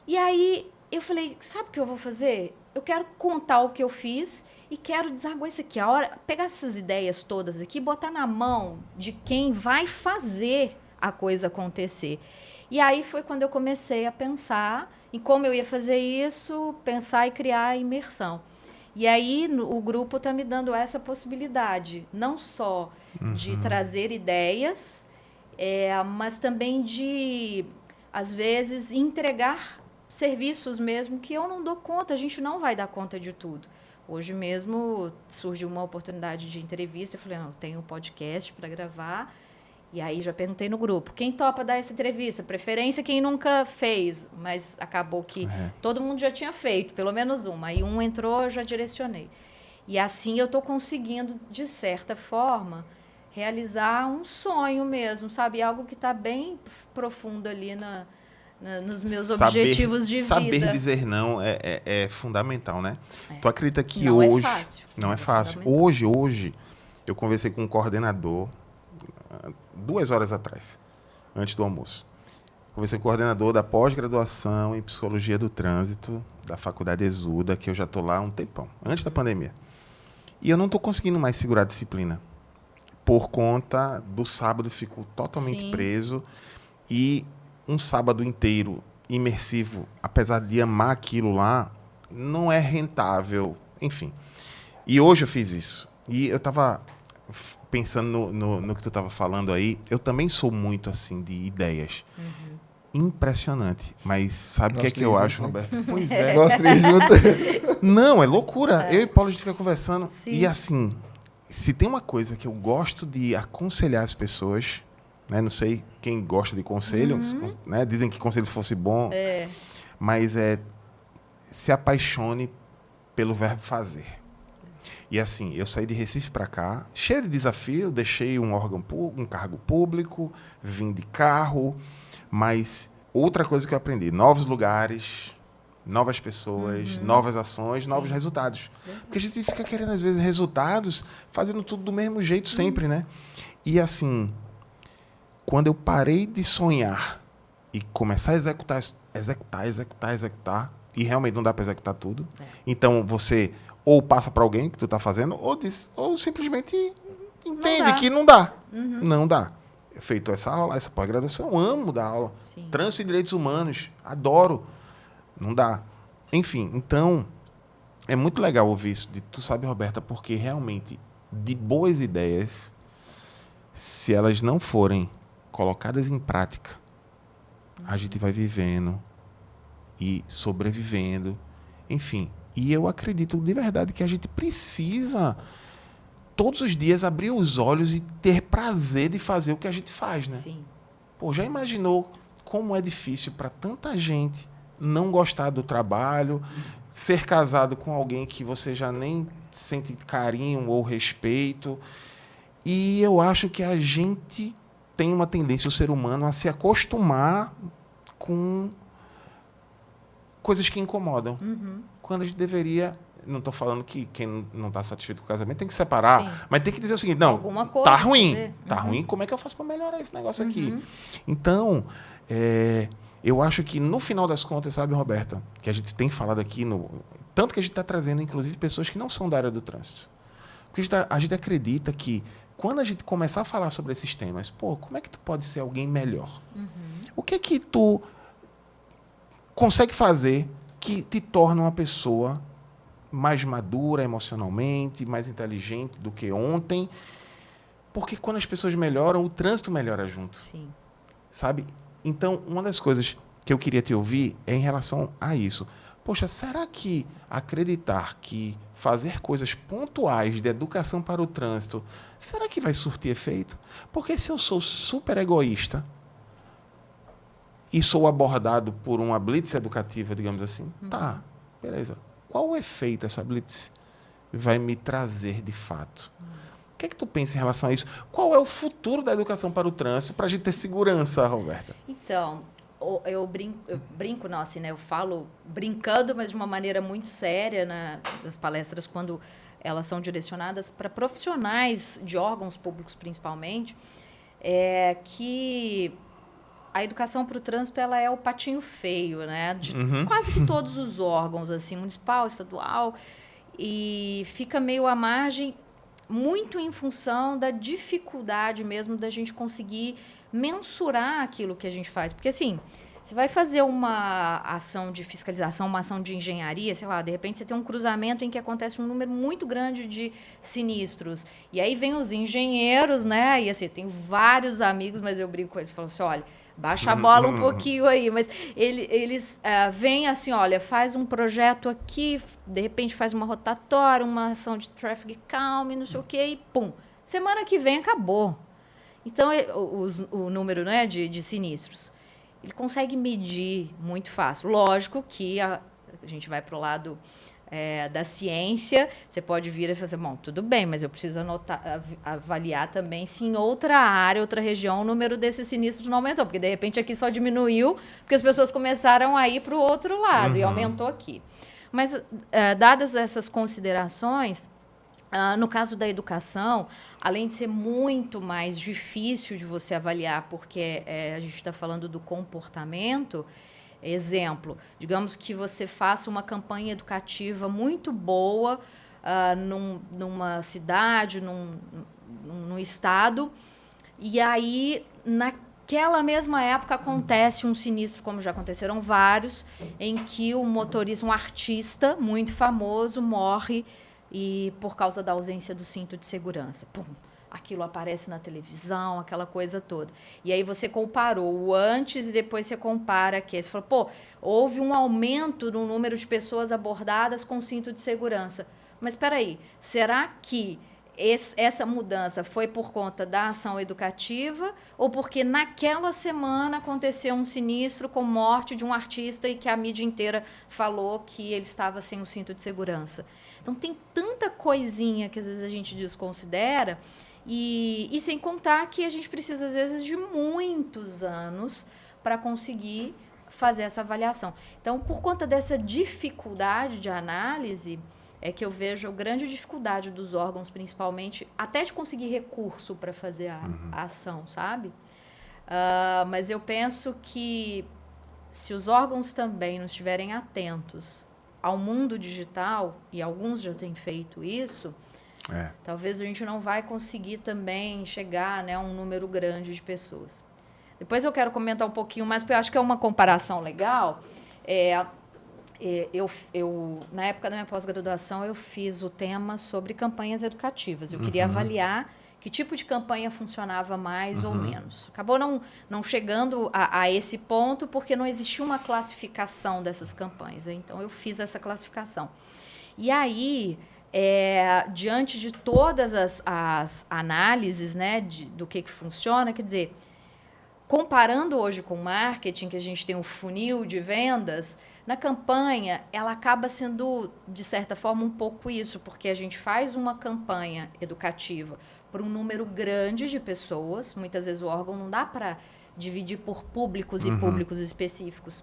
E aí eu falei, sabe o que eu vou fazer? Eu quero contar o que eu fiz e quero desaguar isso aqui. Pegar essas ideias todas aqui e botar na mão de quem vai fazer a coisa acontecer. E aí foi quando eu comecei a pensar em como eu ia fazer isso, pensar e criar a imersão. E aí o grupo está me dando essa possibilidade, não só de trazer ideias, mas também de, às vezes, entregar serviços mesmo que eu não dou conta, a gente não vai dar conta de tudo. Hoje mesmo surgiu uma oportunidade de entrevista, eu falei, não, eu tenho um podcast para gravar. E aí já perguntei no grupo, quem topa dar essa entrevista? Preferência quem nunca fez, mas acabou que todo mundo já tinha feito, pelo menos uma. Aí um entrou, eu já direcionei. E assim eu estou conseguindo, de certa forma, realizar um sonho mesmo, sabe? Algo que está bem profundo ali nos meus objetivos de vida. Saber dizer não é fundamental, né? Tu acredita que não hoje... é fácil. Não é fácil. Hoje, eu conversei com um coordenador 2 horas atrás, antes do almoço. Conversei com o coordenador da pós-graduação em Psicologia do Trânsito da Faculdade Exuda, que eu já estou lá há um tempão, antes da pandemia. E eu não estou conseguindo mais segurar a disciplina. Por conta do sábado, fico totalmente preso. E um sábado inteiro, imersivo, apesar de amar aquilo lá, não é rentável. Enfim. E hoje eu fiz isso. E eu estava pensando no que tu estava falando aí, eu também sou muito assim de ideias. Impressionante. Mas sabe o que é que eu acho, Roberto? Pois é. Nós três juntos. Não, é loucura. Eu e Paulo, a gente fica conversando. Sim. E assim, se tem uma coisa que eu gosto de aconselhar as pessoas, né? Não sei quem gosta de conselhos, né? Dizem que conselho fosse bom, mas se apaixone pelo verbo fazer. E assim, eu saí de Recife para cá, cheio de desafio, deixei um cargo público, vim de carro, mas outra coisa que eu aprendi, novos lugares, novas pessoas, novas ações, novos resultados. Porque a gente fica querendo, às vezes, resultados, fazendo tudo do mesmo jeito sempre, né? E assim, quando eu parei de sonhar e começar a executar, e realmente não dá para executar tudo, então você... ou passa para alguém que tu está fazendo, ou simplesmente entende que não dá. Não dá. Feito essa aula, essa pós-graduação, eu amo dar aula. Sim. Trânsito e direitos humanos, adoro. Não dá. Enfim, então, é muito legal ouvir isso. Tu sabe, Roberta, porque realmente, de boas ideias, se elas não forem colocadas em prática, a gente vai vivendo e sobrevivendo, enfim. E eu acredito de verdade que a gente precisa todos os dias abrir os olhos e ter prazer de fazer o que a gente faz, né? Sim. Pô, já imaginou como é difícil para tanta gente não gostar do trabalho, ser casado com alguém que você já nem sente carinho ou respeito? E eu acho que a gente tem uma tendência, o ser humano, a se acostumar com coisas que incomodam. Quando a gente deveria... Não estou falando que quem não está satisfeito com o casamento tem que separar, Sim. mas tem que dizer o seguinte, não, Alguma coisa tá ruim, fazer. tá ruim, como é que eu faço para melhorar esse negócio aqui? Então, eu acho que no final das contas, sabe, Roberta, que a gente tem falado aqui, tanto que a gente está trazendo, inclusive, pessoas que não são da área do trânsito. Porque a gente acredita que quando a gente começar a falar sobre esses temas, pô, como é que tu pode ser alguém melhor? O que é que tu consegue fazer que te torna uma pessoa mais madura emocionalmente, mais inteligente do que ontem? Porque quando as pessoas melhoram, o trânsito melhora junto. Sim. Sabe? Então, uma das coisas que eu queria te ouvir é em relação a isso. Poxa, será que acreditar que fazer coisas pontuais de educação para o trânsito, será que vai surtir efeito? Porque se eu sou super egoísta e sou abordado por uma blitz educativa, digamos assim, tá, beleza. Qual o efeito essa blitz vai me trazer de fato? O que é que tu pensa em relação a isso? Qual é o futuro da educação para o trânsito para a gente ter segurança, Roberta? Então, eu brinco, não, assim, né? Eu falo brincando, mas de uma maneira muito séria nas palestras, quando elas são direcionadas para profissionais de órgãos públicos, principalmente, que a educação para o trânsito ela é o patinho feio, né? De quase que todos os órgãos, assim, municipal, estadual, e fica meio à margem. muito em função da dificuldade mesmo da gente conseguir mensurar aquilo que a gente faz. Porque, assim, você vai fazer uma ação de fiscalização, uma ação de engenharia, sei lá, de repente você tem um cruzamento em que acontece um número muito grande de sinistros. E aí vem os engenheiros, né? E assim, eu tenho vários amigos, mas eu brigo com eles, falo assim, olha, baixa a bola um pouquinho aí. Mas eles vêm assim, olha, faz um projeto aqui, de repente faz uma rotatória, uma ação de traffic calm, não sei o quê, e pum. Semana que vem acabou. Então, o número, né, de sinistros. Ele consegue medir muito fácil. Lógico que a gente vai para o lado da ciência, você pode vir e falar assim, bom, tudo bem, mas eu preciso avaliar também se em outra área, outra região, o número desses sinistros não aumentou, porque de repente aqui só diminuiu, porque as pessoas começaram a ir para o outro lado e aumentou aqui. Mas, dadas essas considerações, no caso da educação, além de ser muito mais difícil de você avaliar, porque a gente está falando do comportamento, exemplo, digamos que você faça uma campanha educativa muito boa numa cidade, num estado, e aí, naquela mesma época, acontece um sinistro, como já aconteceram vários, em que o motorista, um artista muito famoso, morre e por causa da ausência do cinto de segurança. Pum, aquilo aparece na televisão, aquela coisa toda. E aí você comparou o antes e depois você compara aqui. Você falou, pô, houve um aumento no número de pessoas abordadas com cinto de segurança. Mas espera aí, será que essa mudança foi por conta da ação educativa ou porque naquela semana aconteceu um sinistro com morte de um artista e que a mídia inteira falou que ele estava sem o cinto de segurança? Então, tem tanta coisinha que às vezes a gente desconsidera e sem contar que a gente precisa, às vezes, de muitos anos para conseguir fazer essa avaliação. Então, por conta dessa dificuldade de análise, é que eu vejo a grande dificuldade dos órgãos, principalmente, até de conseguir recurso para fazer a ação, sabe? Mas eu penso que se os órgãos também não estiverem atentos ao mundo digital, e alguns já têm feito isso, talvez a gente não vai conseguir também chegar, né, a um número grande de pessoas. Depois eu quero comentar um pouquinho mais, porque eu acho que é uma comparação legal. Eu, na época da minha pós-graduação, eu fiz o tema sobre campanhas educativas. Eu queria avaliar que tipo de campanha funcionava mais ou menos. Acabou não chegando a esse ponto, porque não existia uma classificação dessas campanhas. Então, eu fiz essa classificação. E aí, diante de todas as análises, né, do que funciona, quer dizer, comparando hoje com o marketing, que a gente tem um funil de vendas, na campanha, ela acaba sendo, de certa forma, um pouco isso, porque a gente faz uma campanha educativa para um número grande de pessoas. Muitas vezes o órgão não dá para dividir por públicos e públicos específicos.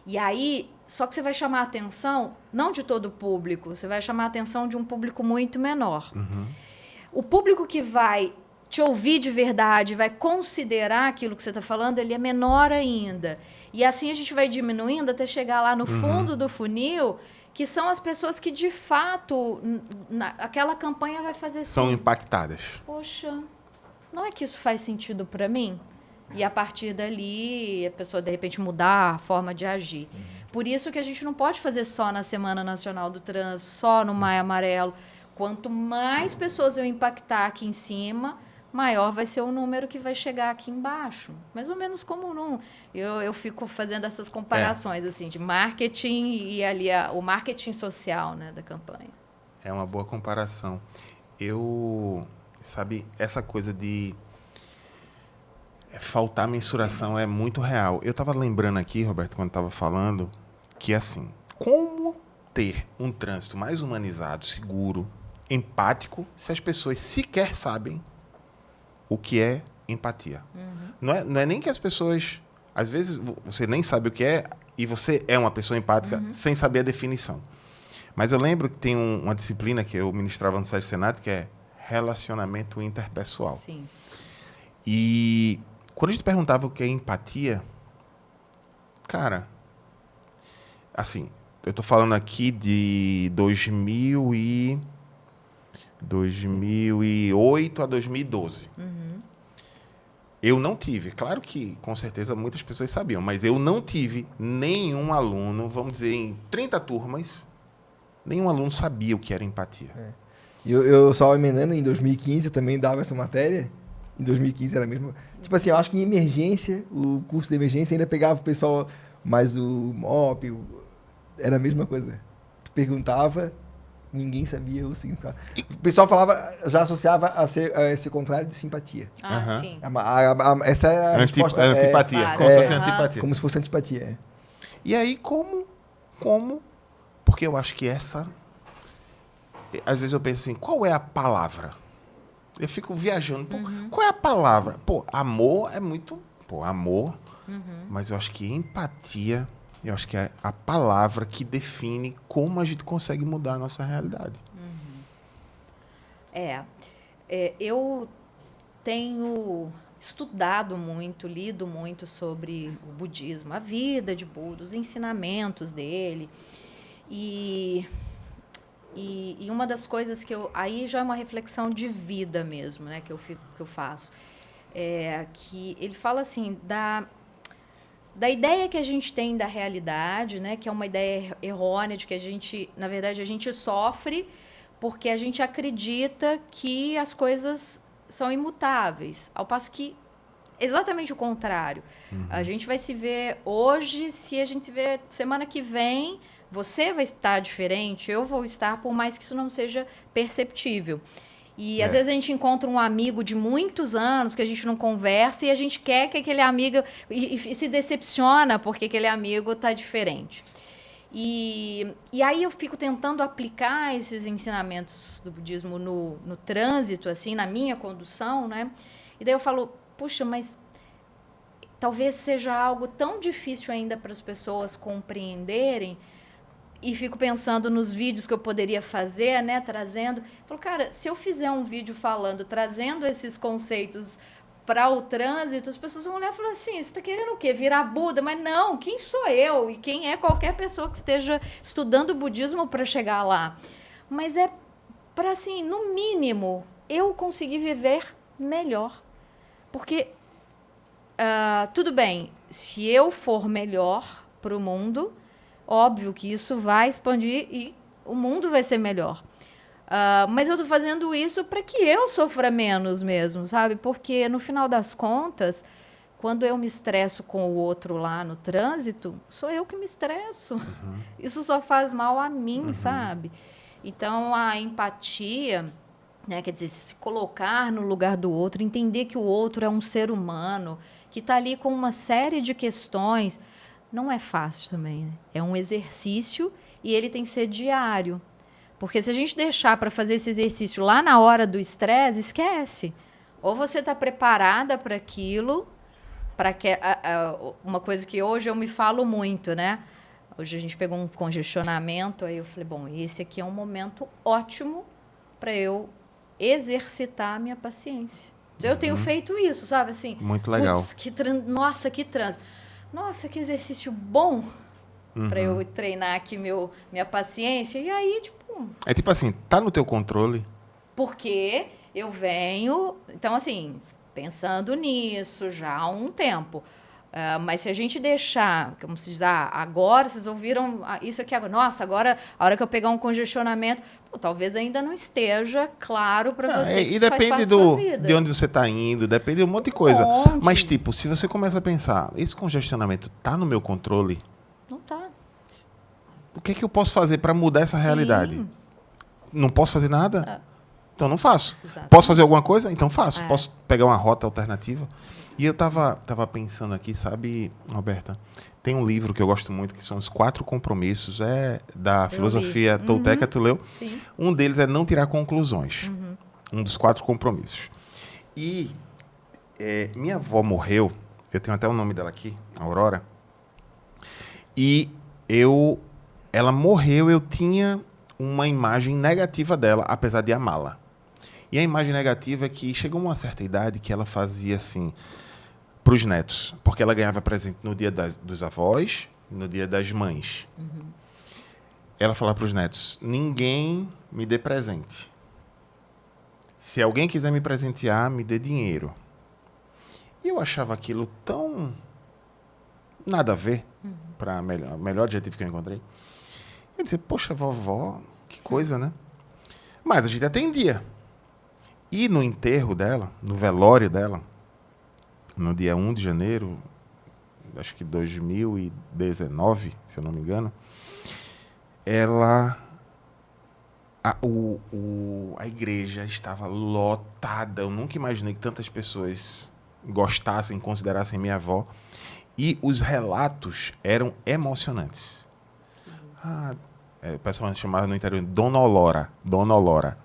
E aí, só que você vai chamar a atenção, não de todo o público, você vai chamar a atenção de um público muito menor. O público que vai te ouvir de verdade, vai considerar aquilo que você está falando, ele é menor ainda. E assim a gente vai diminuindo até chegar lá no fundo do funil, que são as pessoas que, de fato, aquela campanha vai fazer... São impactadas. Poxa, não é que isso faz sentido para mim? E a partir dali, a pessoa, de repente, mudar a forma de agir. Por isso que a gente não pode fazer só na Semana Nacional do Trânsito, só no Maio Amarelo. Quanto mais pessoas eu impactar aqui em cima, maior vai ser o número que vai chegar aqui embaixo. Mais ou menos como eu fico fazendo essas comparações assim, de marketing e ali o marketing social, né, da campanha. É uma boa comparação. Sabe, essa coisa de faltar mensuração é muito real. Eu estava lembrando aqui, Roberto, quando estava falando, que assim, como ter um trânsito mais humanizado, seguro, empático, se as pessoas sequer sabem o que é empatia. Não é nem que as pessoas... Às vezes, você nem sabe o que é e você é uma pessoa empática sem saber a definição. Mas eu lembro que tem uma disciplina que eu ministrava no Sérgio Senato, que é relacionamento interpessoal. Sim. E quando a gente perguntava o que é empatia, cara, assim, eu estou falando aqui de 2000 e... 2008 a 2012. Eu não tive, claro que com certeza muitas pessoas sabiam, mas eu não tive nenhum aluno, vamos dizer, em 30 turmas, nenhum aluno sabia o que era empatia. Eu só emendando, em 2015 eu também dava essa matéria. Em 2015 era mesmo. Tipo assim, eu acho que em emergência, o curso de emergência ainda pegava o pessoal, mais o MOP, era a mesma coisa. Tu perguntava, ninguém sabia o significado. O pessoal falava, já associava a esse contrário de simpatia. Sim. Essa é a resposta. Antipatia, como se fosse antipatia. Como se fosse antipatia. E aí, como? Porque eu acho que essa... Às vezes eu penso assim, qual é a palavra? Eu fico viajando. Qual é a palavra? Amor é muito... amor. Mas eu acho que empatia, eu acho que é a palavra que define como a gente consegue mudar a nossa realidade. Eu tenho estudado muito, lido muito sobre o budismo, a vida de Buda, os ensinamentos dele. E uma das coisas que aí já é uma reflexão de vida mesmo, né, que eu faço, que ele fala assim da ideia que a gente tem da realidade, né, que é uma ideia errônea de que a gente, na verdade, a gente sofre porque a gente acredita que as coisas são imutáveis, ao passo que exatamente o contrário. A gente vai se ver hoje, se a gente se ver semana que vem, você vai estar diferente, eu vou estar, por mais que isso não seja perceptível. E às vezes a gente encontra um amigo de muitos anos que a gente não conversa e a gente quer que aquele amigo... E se decepciona porque aquele amigo está diferente. E aí eu fico tentando aplicar esses ensinamentos do budismo no trânsito, assim, na minha condução, né? E daí eu falo, puxa, mas talvez seja algo tão difícil ainda para as pessoas compreenderem. E fico pensando nos vídeos que eu poderia fazer, né, trazendo. Falo, cara, se eu fizer um vídeo trazendo esses conceitos para o trânsito, as pessoas vão olhar e falar assim, você está querendo o quê? Virar Buda? Mas não, quem sou eu? E quem é qualquer pessoa que esteja estudando budismo para chegar lá? Mas é para, assim, no mínimo, eu conseguir viver melhor. Porque, tudo bem, se eu for melhor para o mundo... Óbvio que isso vai expandir e o mundo vai ser melhor. Mas eu estou fazendo isso para que eu sofra menos mesmo, sabe? Porque, no final das contas, quando eu me estresso com o outro lá no trânsito, sou eu que me estresso. Isso só faz mal a mim, sabe? Então, a empatia, né, quer dizer, se colocar no lugar do outro, entender que o outro é um ser humano, que está ali com uma série de questões... Não é fácil também, né? É um exercício e ele tem que ser diário. Porque se a gente deixar para fazer esse exercício lá na hora do estresse, esquece. Ou você está preparada para aquilo, para que uma coisa que hoje eu me falo muito, né? Hoje a gente pegou um congestionamento, aí eu falei, bom, esse aqui é um momento ótimo para eu exercitar a minha paciência. Então, eu tenho feito isso, sabe? Assim, muito legal. Nossa, que trânsito. Nossa, que exercício bom para eu treinar aqui minha paciência. E aí, tipo... É tipo assim, tá no teu controle? Porque eu venho... Então, assim, pensando nisso já há um tempo. Mas se a gente deixar, como se diz, agora vocês ouviram isso aqui agora. Nossa, agora, a hora que eu pegar um congestionamento, talvez ainda não esteja claro para você que e isso faz parte da sua vida. De onde você está indo, depende de um monte de coisa. Mas, tipo, se você começa a pensar, esse congestionamento está no meu controle? Não está. O que é que eu posso fazer para mudar essa realidade? Não posso fazer nada? Então não faço. Exatamente. Posso fazer alguma coisa? Então faço. Posso pegar uma rota alternativa? E eu tava pensando aqui, sabe, Roberta? Tem um livro que eu gosto muito, que são os 4 compromissos, da filosofia tolteca, tu leu? Sim. Um deles é não tirar conclusões. Um dos 4 compromissos. E minha avó morreu, eu tenho até o nome dela aqui, Aurora, e ela morreu, eu tinha uma imagem negativa dela, apesar de amá-la. E a imagem negativa é que chegou uma certa idade que ela fazia assim para os netos, porque ela ganhava presente no dia dos avós, no dia das mães. Ela falava para os netos, ninguém me dê presente. Se alguém quiser me presentear, me dê dinheiro. E eu achava aquilo tão nada a ver, para melhor adjetivo que eu encontrei. Eu disse, poxa, vovó, que coisa, né? Mas a gente atendia. E no enterro dela, no velório dela, no dia 1 de janeiro, acho que 2019, se eu não me engano, ela... A igreja estava lotada. Eu nunca imaginei que tantas pessoas gostassem, considerassem minha avó. E os relatos eram emocionantes. O pessoal chamava no interior Dona Olora. Dona Olora.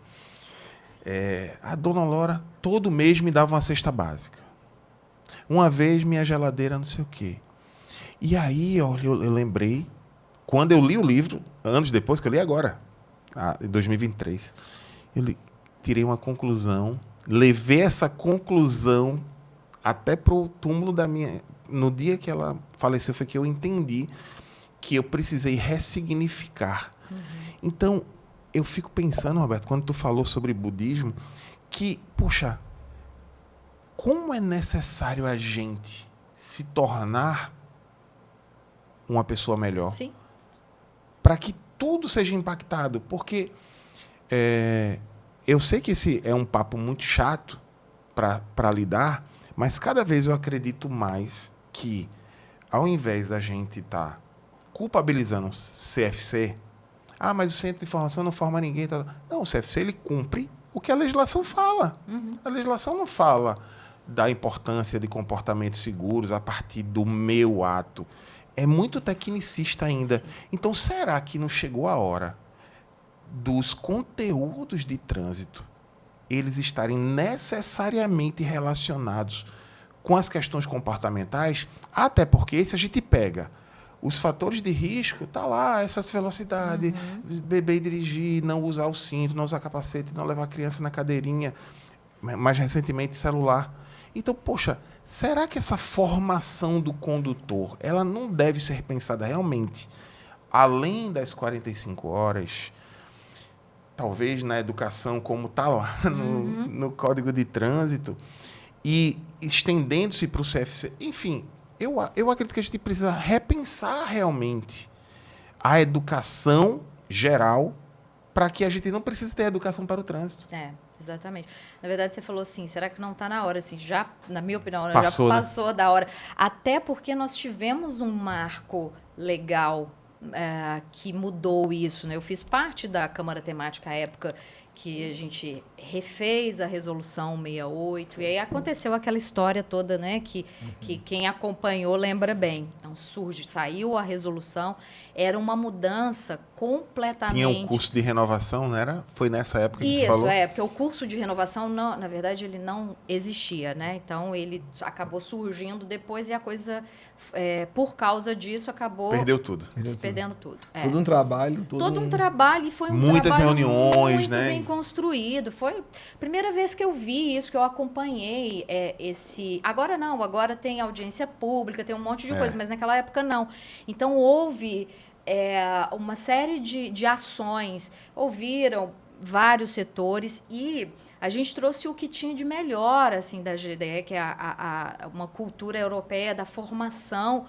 A Dona Olora todo mês me dava uma cesta básica. Uma vez minha geladeira não sei o quê. E aí eu lembrei, quando eu li o livro, anos depois, que eu li agora, em 2023, eu tirei uma conclusão, levei essa conclusão até para o túmulo da minha... No dia que ela faleceu, foi que eu entendi que eu precisei ressignificar. Então, eu fico pensando, Roberto, quando tu falou sobre budismo, que, poxa, como é necessário a gente se tornar uma pessoa melhor? Sim. Para que tudo seja impactado. Porque eu sei que esse é um papo muito chato para lidar, mas cada vez eu acredito mais que, ao invés da gente estar culpabilizando o CFC, mas o Centro de Informação não forma ninguém. Não, o CFC ele cumpre o que a legislação fala. A legislação não fala da importância de comportamentos seguros a partir do meu ato. É muito tecnicista ainda. Então, será que não chegou a hora dos conteúdos de trânsito eles estarem necessariamente relacionados com as questões comportamentais? Até porque, se a gente pega os fatores de risco, tá lá, excesso de velocidade, beber e dirigir, não usar o cinto, não usar capacete, não levar a criança na cadeirinha, mais recentemente celular. Então, poxa, será que essa formação do condutor, ela não deve ser pensada realmente além das 45 horas, talvez na educação como está lá no Código de Trânsito, e estendendo-se para o CFC? Enfim, eu acredito que a gente precisa repensar realmente a educação geral para que a gente não precise ter educação para o trânsito. Exatamente. Na verdade, você falou assim, será que não está na hora? Assim, já, na minha opinião, passou, já passou, né, da hora. Até porque nós tivemos um marco legal que mudou isso, né? Eu fiz parte da Câmara Temática à época que a gente refez a Resolução 68, e aí aconteceu aquela história toda, né, que quem acompanhou lembra bem. Então, saiu a resolução, era uma mudança completamente... Tinha um curso de renovação, não era? Foi nessa época que tu falou? Porque o curso de renovação, não, na verdade, ele não existia, né? Então, ele acabou surgindo depois e a coisa, por causa disso, acabou... Perdeu tudo. Perdendo tudo. Todo um trabalho. Todo um trabalho, e foi um muitas trabalho reuniões, muito né? bem construído. Foi a primeira vez que eu vi isso, que eu acompanhei esse... Agora não, agora tem audiência pública, tem um monte de coisa, mas naquela época não. Então, houve uma série de ações, ouviram vários setores e a gente trouxe o que tinha de melhor assim, da GDE, que é uma cultura europeia da formação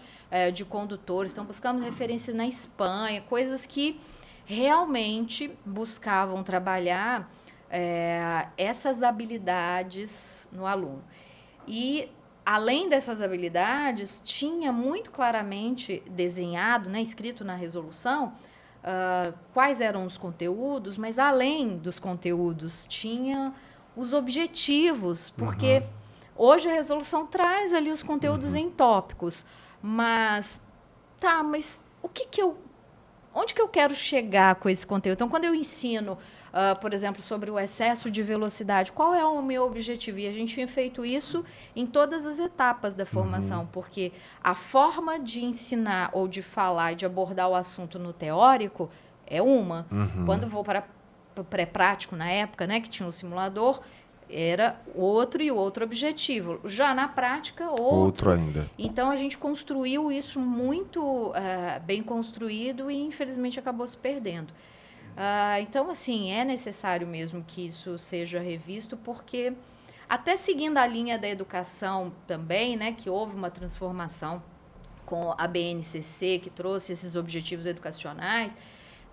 de condutores. Então, buscamos referências na Espanha, coisas que realmente buscavam trabalhar essas habilidades no aluno. E, além dessas habilidades, tinha muito claramente desenhado, né, escrito na resolução, quais eram os conteúdos, mas, além dos conteúdos, tinha os objetivos, porque hoje a resolução traz ali os conteúdos em tópicos, mas o que eu... Onde que eu quero chegar com esse conteúdo? Então, quando eu ensino, por exemplo, sobre o excesso de velocidade, qual é o meu objetivo? E a gente tinha feito isso em todas as etapas da formação, porque a forma de ensinar ou de falar e de abordar o assunto no teórico é uma. Quando eu vou para o pré-prático, na época, né, que tinha um simulador, era outro e outro objetivo. Já na prática, outro ainda. Então, a gente construiu isso muito bem construído e, infelizmente, acabou se perdendo. Então, assim, é necessário mesmo que isso seja revisto, porque até seguindo a linha da educação também, né, que houve uma transformação com a BNCC, que trouxe esses objetivos educacionais,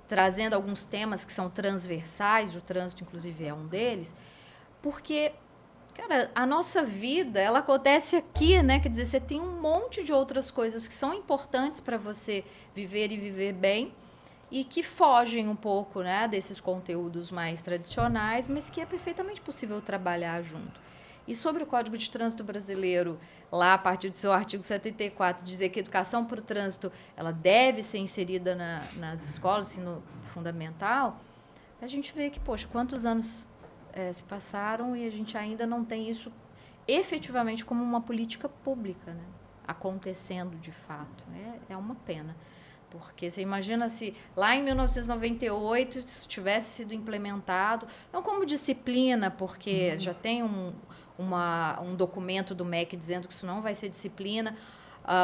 trazendo alguns temas que são transversais, o trânsito, inclusive, é um deles, porque, cara, a nossa vida, ela acontece aqui, né? Quer dizer, você tem um monte de outras coisas que são importantes para você viver e viver bem e que fogem um pouco, né, desses conteúdos mais tradicionais, mas que é perfeitamente possível trabalhar junto. E sobre o Código de Trânsito Brasileiro, lá a partir do seu artigo 74, dizer que a educação para o trânsito ela deve ser inserida nas escolas, ensino fundamental, a gente vê que, poxa, quantos anos se passaram e a gente ainda não tem isso efetivamente como uma política pública, né, acontecendo de fato. É uma pena. Porque você imagina se lá em 1998 isso tivesse sido implementado, não como disciplina, porque já tem um documento do MEC dizendo que isso não vai ser disciplina,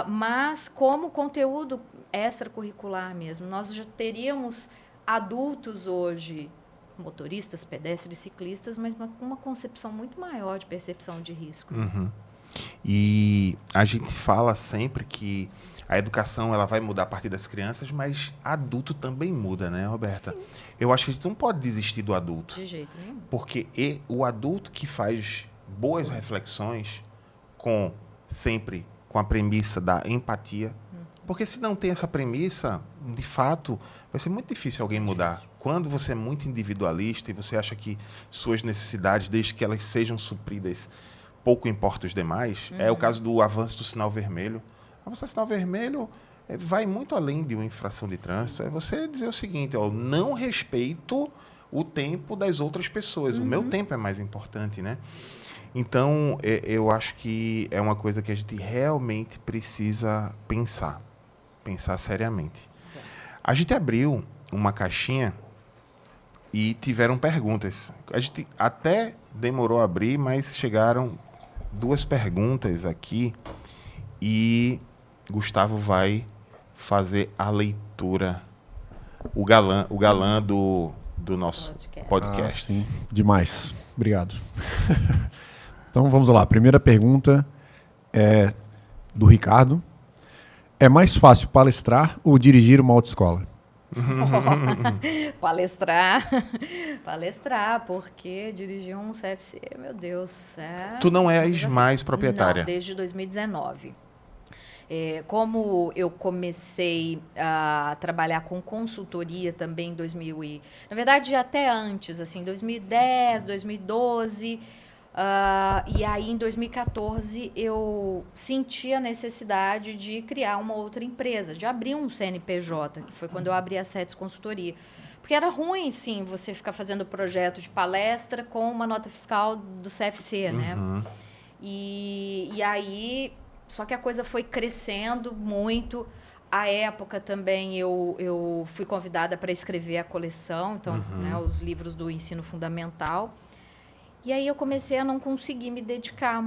mas como conteúdo extracurricular mesmo. Nós já teríamos adultos hoje, motoristas, pedestres, ciclistas, mas com uma concepção muito maior de percepção de risco. Uhum. E a gente fala sempre que a educação ela vai mudar a partir das crianças, mas adulto também muda, né, Roberta? Sim. Eu acho que a gente não pode desistir do adulto. De jeito nenhum. Porque o adulto que faz boas reflexões sempre com a premissa da empatia, porque se não tem essa premissa, de fato, vai ser muito difícil alguém mudar. Quando você é muito individualista e você acha que suas necessidades, desde que elas sejam supridas, pouco importa os demais, é o caso do avanço do sinal vermelho. Avançar sinal vermelho vai muito além de uma infração de trânsito. É você dizer o seguinte, não respeito o tempo das outras pessoas. O meu tempo é mais importante, né? Então, eu acho que é uma coisa que a gente realmente precisa pensar seriamente. A gente abriu uma caixinha e tiveram perguntas. A gente até demorou a abrir, mas chegaram 2 perguntas aqui e Gustavo vai fazer a leitura. O galã do nosso podcast. Sim, demais. Obrigado. Então, vamos lá. A primeira pergunta é do Ricardo. É mais fácil palestrar ou dirigir uma autoescola? Palestrar, porque dirigir um CFC, meu Deus. Tu não és mais proprietária? Não, desde 2019. Como eu comecei a trabalhar com consultoria também em 2000 na verdade, até antes, assim, 2010, 2012... e aí, em 2014, eu senti a necessidade de criar uma outra empresa, de abrir um CNPJ, que foi quando eu abri a SETS Consultoria. Porque era ruim, sim, você ficar fazendo projeto de palestra com uma nota fiscal do CFC, né? E aí, só que a coisa foi crescendo muito. À época também eu fui convidada para escrever a coleção, então, né, os livros do ensino fundamental. E aí eu comecei a não conseguir me dedicar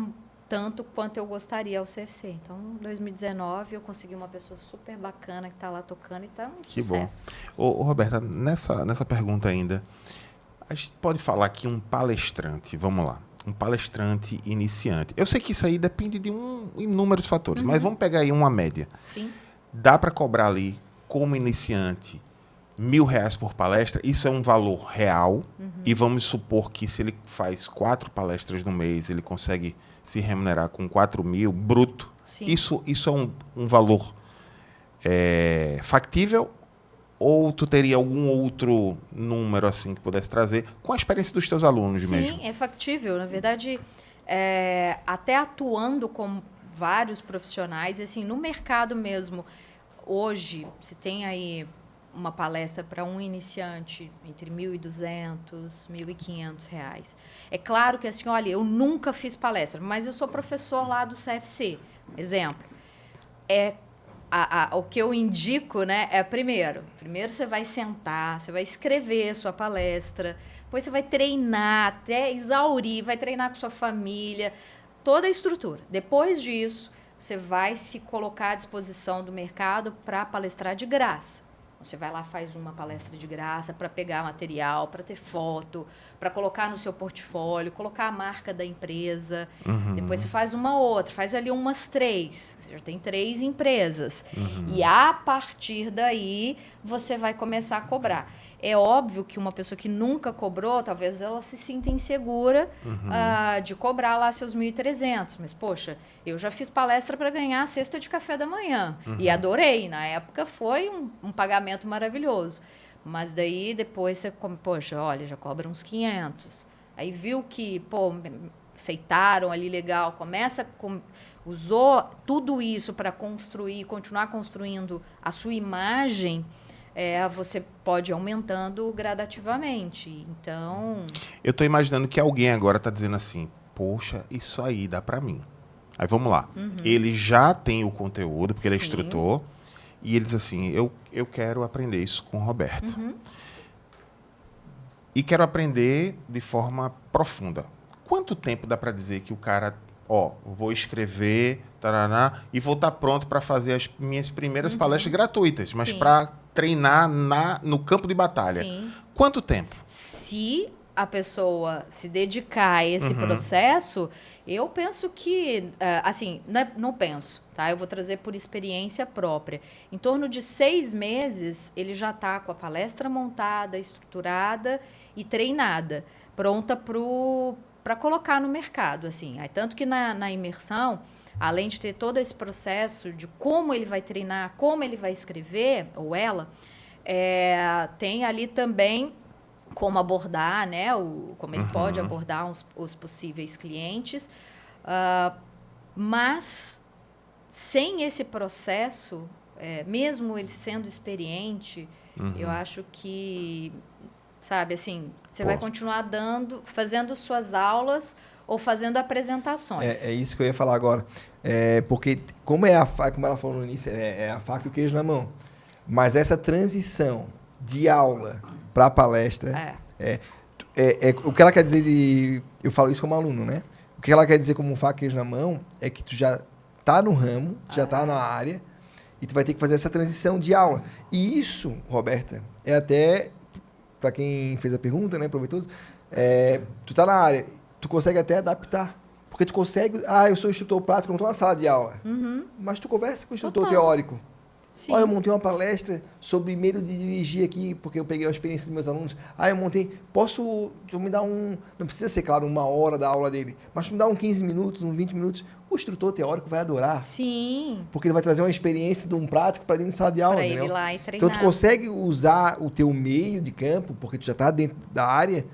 tanto quanto eu gostaria ao CFC. Então, em 2019, eu consegui uma pessoa super bacana que está lá tocando e está um sucesso. Bom. Ô, Roberta, nessa pergunta ainda, a gente pode falar que um palestrante, vamos lá, um palestrante iniciante. Eu sei que isso aí depende de inúmeros fatores, mas vamos pegar aí uma média. Sim. Dá para cobrar ali, como iniciante, R$1.000 por palestra, isso é um valor real, e vamos supor que se ele faz 4 palestras no mês, ele consegue se remunerar com 4.000 bruto. Sim. Isso é um valor factível, ou tu teria algum outro número assim que pudesse trazer com a experiência dos teus alunos mesmo? Sim, é factível. Na verdade, até atuando com vários profissionais, assim, no mercado mesmo, hoje, se tem aí uma palestra para um iniciante entre R$1.200, R$1.500. É claro que assim, olha, eu nunca fiz palestra, mas eu sou professor lá do CFC, exemplo. O que eu indico, né, primeiro você vai sentar, você vai escrever a sua palestra, depois você vai treinar até exaurir, vai treinar com sua família, toda a estrutura. Depois disso, você vai se colocar à disposição do mercado para palestrar de graça. Você vai lá, faz uma palestra de graça para pegar material, para ter foto, para colocar no seu portfólio, colocar a marca da empresa. Depois você faz uma outra, faz ali umas 3. Você já tem 3 empresas. E a partir daí, você vai começar a cobrar. É óbvio que uma pessoa que nunca cobrou, talvez ela se sinta insegura de cobrar lá seus 1.300. Mas, poxa, eu já fiz palestra para ganhar a cesta de café da manhã. E adorei. Na época foi um pagamento maravilhoso. Mas daí, depois você, poxa, olha, já cobra uns 500. Aí viu que, pô, aceitaram ali legal, usou tudo isso para continuar construindo a sua imagem. Você pode ir aumentando gradativamente. Então... Eu estou imaginando que alguém agora está dizendo assim, poxa, isso aí dá para mim. Aí vamos lá. Ele já tem o conteúdo, porque ele é instrutor, e ele diz assim, eu quero aprender isso com o Roberto. E quero aprender de forma profunda. Quanto tempo dá para dizer que o cara, vou escrever, taraná, e vou estar pronto para fazer as minhas primeiras palestras gratuitas, mas para treinar no campo de batalha? Sim. Quanto tempo? Se a pessoa se dedicar a esse processo, eu penso que, assim, não penso, tá? Eu vou trazer por experiência própria. Em torno de 6 meses, ele já está com a palestra montada, estruturada e treinada, pronta para colocar no mercado, assim. Tanto que na imersão, além de ter todo esse processo de como ele vai treinar, como ele vai escrever, ou ela, tem ali também como abordar, né, como ele pode abordar os possíveis clientes. Mas, sem esse processo, mesmo ele sendo experiente, eu acho que, sabe, assim, você vai continuar fazendo suas aulas ou fazendo apresentações. É isso que eu ia falar agora. Porque, como como ela falou no início, é a faca e o queijo na mão. Mas essa transição de aula para palestra, o que ela quer dizer eu falo isso como aluno, né? O que ela quer dizer como faca e queijo na mão é que tu já tá no ramo, já tá na área, e tu vai ter que fazer essa transição de aula. E isso, Roberta, é até, para quem fez a pergunta, né, proveitoso, tu tá na área, tu consegue até adaptar. Porque tu consegue... eu sou instrutor prático, não estou na sala de aula. Mas tu conversa com o instrutor teórico. Sim. Olha, eu montei uma palestra sobre medo de dirigir aqui, porque eu peguei a experiência dos meus alunos. Eu montei... Tu me dar não precisa ser, claro, 1 hora da aula dele, mas tu me dá 15 minutos, 20 minutos. O instrutor teórico vai adorar. Sim. Porque ele vai trazer uma experiência de um prático para dentro da sala de aula. Para ele ir lá e treinar. Então, tu consegue usar o teu meio de campo, porque tu já está dentro da área,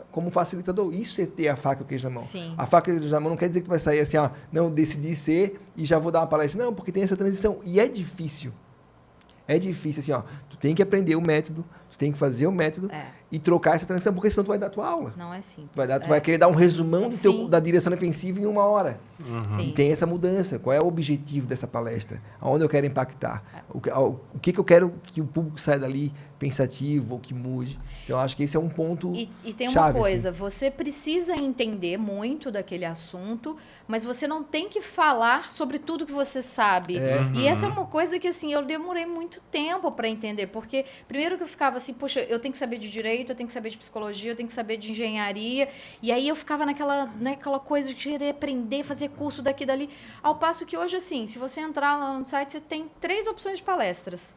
como facilitador. Isso é ter a faca e o queijo na mão. Sim. A faca e o queijo na mão não quer dizer que tu vai sair assim, não, decidi ser e já vou dar uma palestra. Não, porque tem essa transição. E é difícil. É difícil, assim, tu tem que aprender o método, tu tem que fazer o método e trocar essa transição, porque senão tu vai dar a tua aula. Não é simples. Tu vai querer dar um resumão da direção defensiva em 1 hora. Sim. E tem essa mudança. Qual é o objetivo dessa palestra? Aonde eu quero impactar? O que eu quero que o público saia dali pensativo ou que mude? Então, eu acho que esse é um ponto E tem chave, uma coisa, assim. você precisa entender muito daquele assunto, mas você não tem que falar sobre tudo que você sabe. E essa é uma coisa que, assim, eu demorei muito tempo para entender, porque primeiro que eu ficava assim, poxa, eu tenho que saber de direito, eu tenho que saber de psicologia, eu tenho que saber de engenharia, e aí eu ficava naquela coisa de querer aprender, fazer curso daqui e dali, ao passo que hoje, assim, se você entrar lá no site, você tem 3 opções de palestras.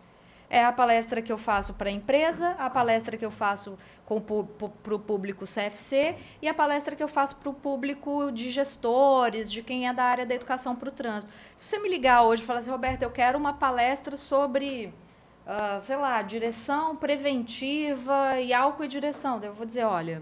É a palestra que eu faço para a empresa, a palestra que eu faço para o público CFC e a palestra que eu faço para o público de gestores, de quem é da área da educação para o trânsito. Se você me ligar hoje e falar assim, Roberto, eu quero uma palestra sobre, direção preventiva e álcool e direção. Eu vou dizer, olha,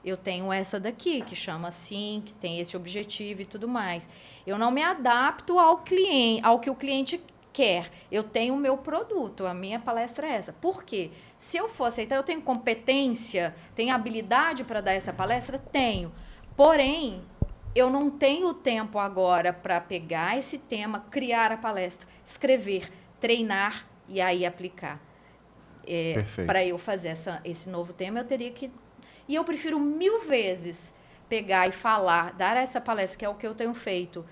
eu tenho essa daqui, que chama assim, que tem esse objetivo e tudo mais. Eu não me adapto ao que o cliente quer. Eu tenho o meu produto, a minha palestra é essa. Por quê? Se eu for aceitar, eu tenho competência, tenho habilidade para dar essa palestra? Tenho. Porém, eu não tenho tempo agora para pegar esse tema, criar a palestra, escrever, treinar e aí aplicar. Para eu fazer esse novo tema, eu teria que... E eu prefiro 1000 vezes pegar e falar, dar essa palestra, que é o que eu tenho feito,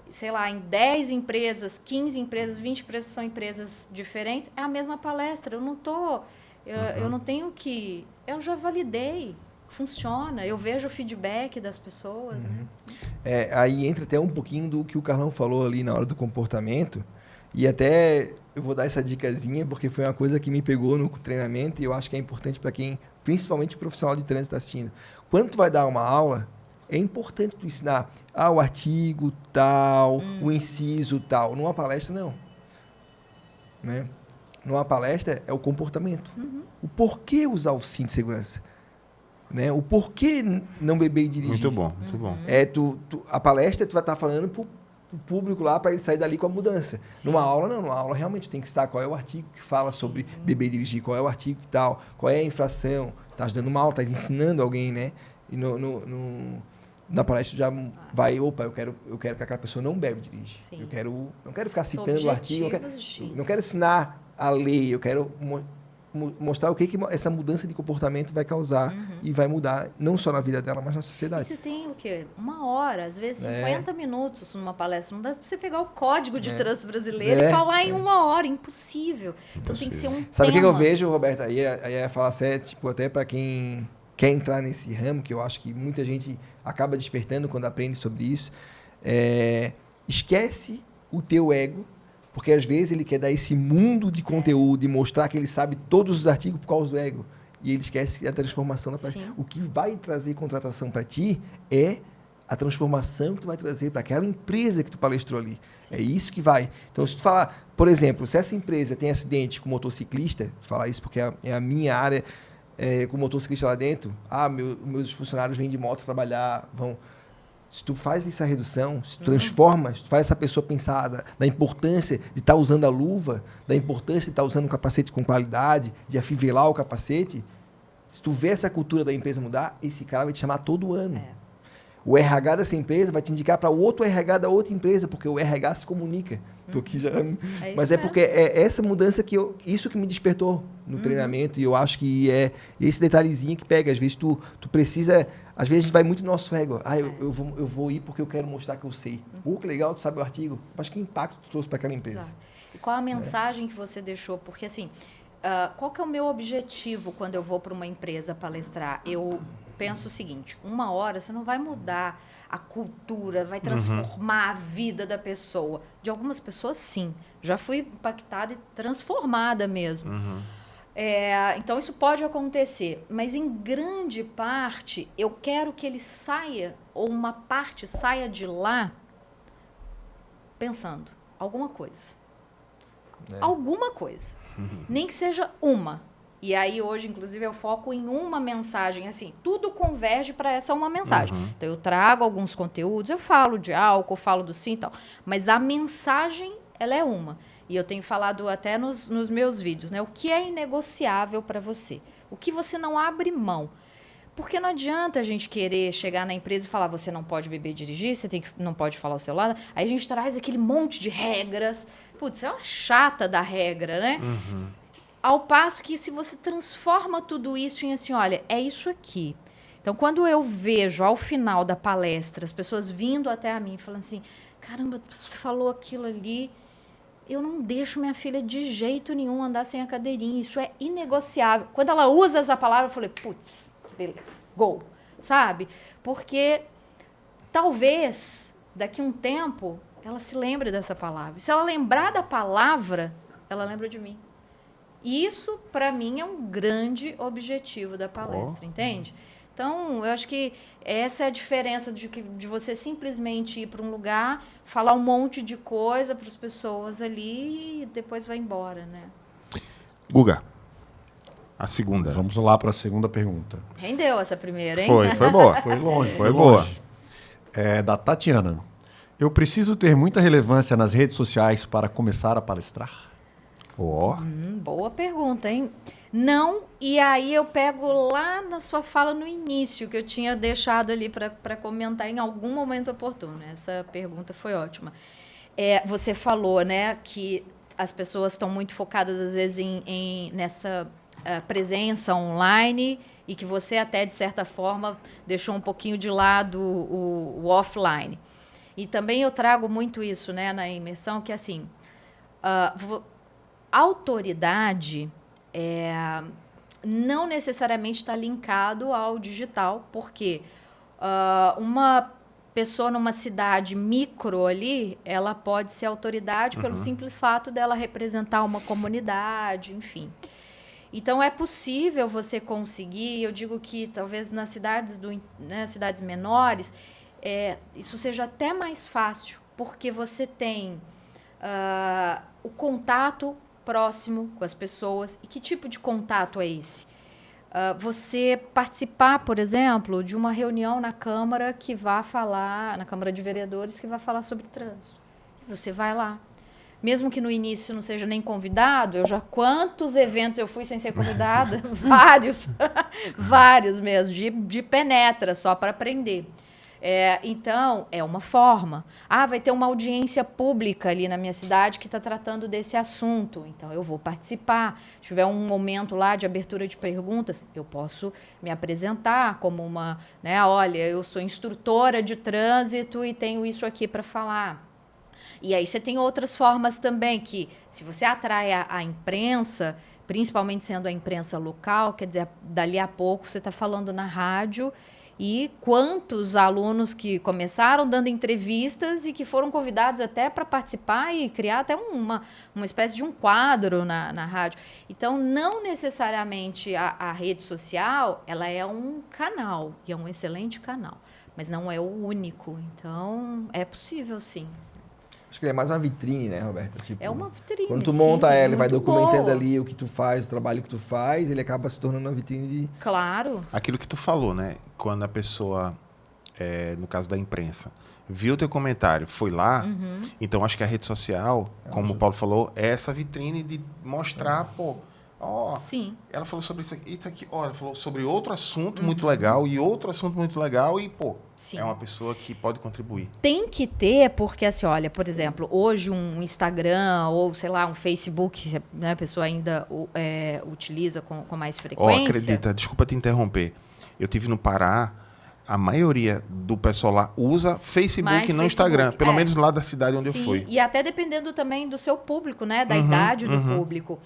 sei lá, em 10 empresas, 15 empresas, 20 empresas são empresas diferentes, é a mesma palestra. Eu não tenho que... Eu já validei. Funciona. Eu vejo o feedback das pessoas. Né? Aí entra até um pouquinho do que o Carlão falou ali na hora do comportamento. E até eu vou dar essa dicasinha, porque foi uma coisa que me pegou no treinamento e eu acho que é importante para quem, principalmente profissional de trânsito, está assistindo. Quando tu vai dar uma aula, é importante tu ensinar o artigo tal, o inciso tal. Numa palestra, não. Né? Numa palestra, é o comportamento. O porquê usar o cinto de segurança. Né? O porquê não beber e dirigir. Muito bom, muito bom. A palestra, tu vai estar falando para o público lá, para ele sair dali com a mudança. Sim. Numa aula, não. Numa aula, realmente, tem que estar qual é o artigo que fala sobre beber e dirigir, qual é o artigo que tal, qual é a infração. Estás dando uma aula, estás ensinando alguém, né? E na palestra já vai, eu quero que aquela pessoa não bebe e dirige. Sim. Não quero ficar citando o artigo, não quero ensinar a lei, eu quero mostrar o que essa mudança de comportamento vai causar e vai mudar, não só na vida dela, mas na sociedade. E você tem o quê? 1 hora, às vezes 50 minutos numa palestra. Não dá pra você pegar o código de trânsito brasileiro e falar em 1 hora. Impossível. Então tem que ser um Sabe o tema. que eu vejo, Roberta? Aí é falar sério, tipo, até para quem quer entrar nesse ramo, que eu acho que muita gente acaba despertando quando aprende sobre isso. Esquece o teu ego, porque às vezes ele quer dar esse mundo de conteúdo e mostrar que ele sabe todos os artigos por causa do ego. E ele esquece a transformação da palestra. O que vai trazer contratação para ti é a transformação que tu vai trazer para aquela empresa que tu palestrou ali. Sim. É isso que vai. Então, se tu falar, por exemplo, se essa empresa tem acidente com motociclista, falar isso porque é a minha área, com motociclista lá dentro, meus funcionários vêm de moto trabalhar, vão... Se tu faz essa redução, se tu transforma, se tu faz essa pessoa pensar da importância de estar usando a luva, da importância de estar usando um capacete com qualidade, de afivelar o capacete, se tu vê essa cultura da empresa mudar, esse cara vai te chamar todo ano. O RH dessa empresa vai te indicar para o outro RH da outra empresa, porque o RH se comunica. Tô aqui já... Mas porque é essa mudança isso que me despertou no treinamento, e eu acho que é esse detalhezinho que pega. Às vezes tu precisa... Às vezes a gente vai muito no nosso ego. Eu vou ir porque eu quero mostrar que eu sei. Que legal, tu sabe o artigo. Mas que impacto tu trouxe para aquela empresa? Claro. E qual a mensagem que você deixou? Porque, assim, qual que é o meu objetivo quando eu vou para uma empresa palestrar? Eu penso o seguinte, 1 hora você não vai mudar a cultura, vai transformar a vida da pessoa. De algumas pessoas, sim. Já fui impactada e transformada mesmo. Então, isso pode acontecer, mas em grande parte, eu quero que ele saia, ou uma parte saia de lá, pensando, alguma coisa. Alguma coisa. Nem que seja uma. E aí, hoje, inclusive, eu foco em uma mensagem, assim, tudo converge para essa uma mensagem. Então, eu trago alguns conteúdos, eu falo de álcool, falo do sim e tal, mas a mensagem, ela é uma. E eu tenho falado até nos meus vídeos, né? O que é inegociável para você? O que você não abre mão? Porque não adianta a gente querer chegar na empresa e falar, você não pode beber e dirigir, não pode falar o celular. Aí a gente traz aquele monte de regras. Putz, é uma chata da regra, né? Ao passo que se você transforma tudo isso em assim, olha, é isso aqui. Então, quando eu vejo ao final da palestra as pessoas vindo até a mim falando assim, caramba, você falou aquilo ali... Eu não deixo minha filha de jeito nenhum andar sem a cadeirinha. Isso é inegociável. Quando ela usa essa palavra, eu falei, putz, beleza, gol, sabe? Porque talvez, daqui a um tempo, ela se lembre dessa palavra. E se ela lembrar da palavra, ela lembra de mim. E isso, para mim, é um grande objetivo da palestra, entende? Então, eu acho que essa é a diferença de você simplesmente ir para um lugar, falar um monte de coisa para as pessoas ali e depois vai embora, né? Guga, a segunda. Vamos lá para a segunda pergunta. Rendeu essa primeira, hein? Foi boa. Foi longe. Foi boa. É da Tatiana. Eu preciso ter muita relevância nas redes sociais para começar a palestrar? Boa pergunta, hein? Não, e aí eu pego lá na sua fala no início, que eu tinha deixado ali para comentar em algum momento oportuno. Essa pergunta foi ótima. Você falou, né, que as pessoas estão muito focadas, às vezes, nessa presença online e que você até, de certa forma, deixou um pouquinho de lado o offline. E também eu trago muito isso, né, na imersão, que assim, autoridade não necessariamente está linkado ao digital, porque uma pessoa numa cidade micro ali, ela pode ser autoridade pelo simples fato dela representar uma comunidade, enfim. Então, é possível você conseguir, eu digo que talvez nas cidades, cidades menores, isso seja até mais fácil, porque você tem o contato próximo com as pessoas. E que tipo de contato é esse? Você participar, por exemplo, de uma reunião na Câmara que vá falar, na Câmara de Vereadores, que vai falar sobre trânsito. Você vai lá. Mesmo que no início não seja nem convidado, quantos eventos eu fui sem ser convidada? Vários, vários mesmo, de penetra, só para aprender. Então, é uma forma. Vai ter uma audiência pública ali na minha cidade que está tratando desse assunto. Então, eu vou participar. Se tiver um momento lá de abertura de perguntas, eu posso me apresentar como uma... olha, eu sou instrutora de trânsito e tenho isso aqui para falar. E aí você tem outras formas também, que se você atrai a imprensa, principalmente sendo a imprensa local, quer dizer, dali a pouco você está falando na rádio, e quantos alunos que começaram dando entrevistas e que foram convidados até para participar e criar até uma espécie de um quadro na rádio. Então, não necessariamente a rede social, ela é um canal, e é um excelente canal, mas não é o único. Então, é possível, sim. Acho que é mais uma vitrine, né, Roberta? É uma vitrine, quando tu monta ela e vai documentando boa. Ali o que tu faz, o trabalho que tu faz, ele acaba se tornando uma vitrine de... Claro. Aquilo que tu falou, né? Quando a pessoa, no caso da imprensa, viu o teu comentário, foi lá, então acho que a rede social, como o Paulo falou, é essa vitrine de mostrar, Sim. Ela falou sobre isso aqui, ela falou sobre outro assunto muito legal e outro assunto muito legal e, Sim. é uma pessoa que pode contribuir. Tem que ter, porque assim, olha, por exemplo, hoje um Instagram ou, sei lá, um Facebook, né, a pessoa ainda utiliza com mais frequência. Acredita, desculpa te interromper. Eu tive no Pará, a maioria do pessoal lá usa Facebook e não Instagram, pelo menos lá da cidade onde eu fui. E até dependendo também do seu público, né, da idade do público.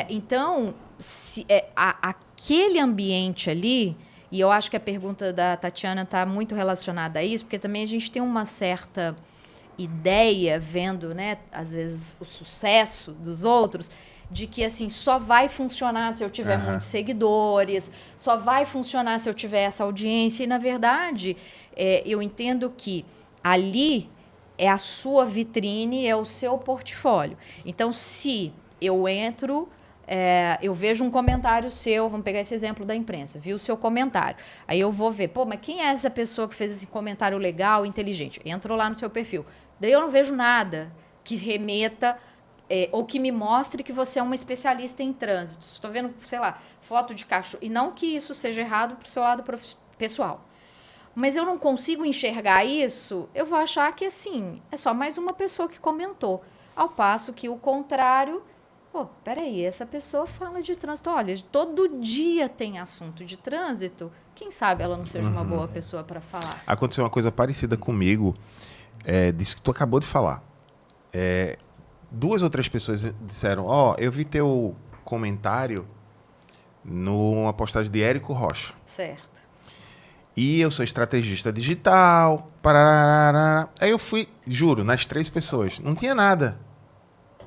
Então, aquele ambiente ali, e eu acho que a pergunta da Tatiana está muito relacionada a isso, porque também a gente tem uma certa ideia, vendo, né, às vezes, o sucesso dos outros, de que assim, só vai funcionar se eu tiver muitos seguidores, só vai funcionar se eu tiver essa audiência. E, na verdade, eu entendo que ali é a sua vitrine, é o seu portfólio. Então, se eu entro, eu vejo um comentário seu, vamos pegar esse exemplo da imprensa, vi o seu comentário. Aí eu vou ver, mas quem é essa pessoa que fez esse comentário legal, inteligente? Entro lá no seu perfil. Daí eu não vejo nada que remeta ou que me mostre que você é uma especialista em trânsito. Estou vendo, sei lá, foto de cachorro. E não que isso seja errado para o seu lado pessoal. Mas eu não consigo enxergar isso, eu vou achar que, assim, é só mais uma pessoa que comentou. Ao passo que o contrário... peraí, essa pessoa fala de trânsito. Olha, todo dia tem assunto de trânsito. Quem sabe ela não seja uma boa pessoa para falar. Aconteceu uma coisa parecida comigo, disso que tu acabou de falar. 2 ou 3 pessoas disseram, eu vi teu comentário numa postagem de Érico Rocha. Certo. E eu sou estrategista digital. Parará. Aí eu fui, juro, nas 3 pessoas. Não tinha nada.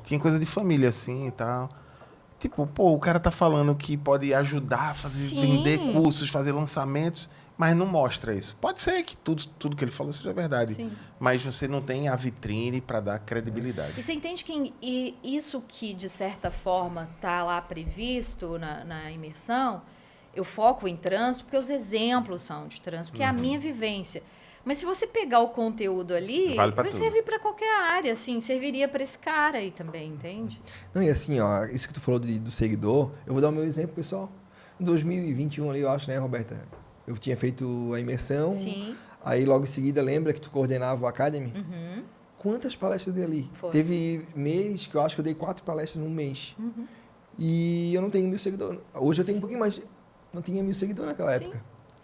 Tinha coisa de família, assim, e tal. Tipo, o cara tá falando que pode ajudar a vender cursos, fazer lançamentos, mas não mostra isso. Pode ser que tudo que ele falou seja verdade, Sim. mas você não tem a vitrine para dar credibilidade. E você entende que isso que, de certa forma, tá lá previsto na imersão, eu foco em trânsito porque os exemplos são de trânsito, porque é a minha vivência. Mas se você pegar o conteúdo ali, Vale vai tudo. servir para qualquer área, assim, serviria para esse cara aí também, entende? Não, e assim, isso que tu falou do seguidor, eu vou dar o meu exemplo, pessoal. Em 2021 ali, eu acho, né, Roberta? Eu tinha feito a imersão. Sim. Aí, logo em seguida, lembra que tu coordenava o Academy? Quantas palestras eu dei ali? Foi. Teve mês que eu acho que eu dei 4 palestras num mês. E eu não tenho 1.000 seguidores. Hoje eu tenho um pouquinho mais. Não tinha 1.000 seguidores naquela época.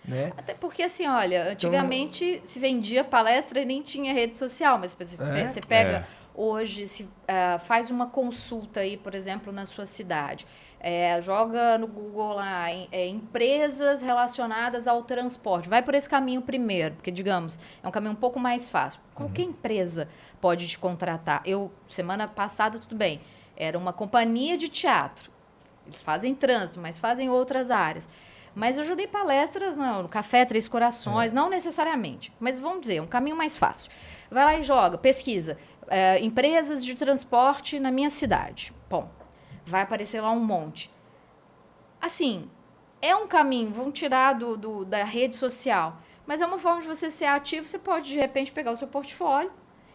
né? Até porque, assim, olha, antigamente se vendia palestra e nem tinha rede social, mas você pega hoje, faz uma consulta aí, por exemplo, na sua cidade. Joga no Google lá, empresas relacionadas ao transporte. Vai por esse caminho primeiro, porque, digamos, é um caminho um pouco mais fácil. Qualquer empresa pode te contratar. Semana passada, tudo bem, era uma companhia de teatro. Eles fazem trânsito, mas fazem outras áreas. Mas eu já dei palestras no Café Três Corações, não necessariamente, mas vamos dizer, um caminho mais fácil. Vai lá e joga, pesquisa, empresas de transporte na minha cidade. Bom, vai aparecer lá um monte. Assim, é um caminho, vamos tirar da rede social, mas é uma forma de você ser ativo, você pode, de repente, pegar o seu portfólio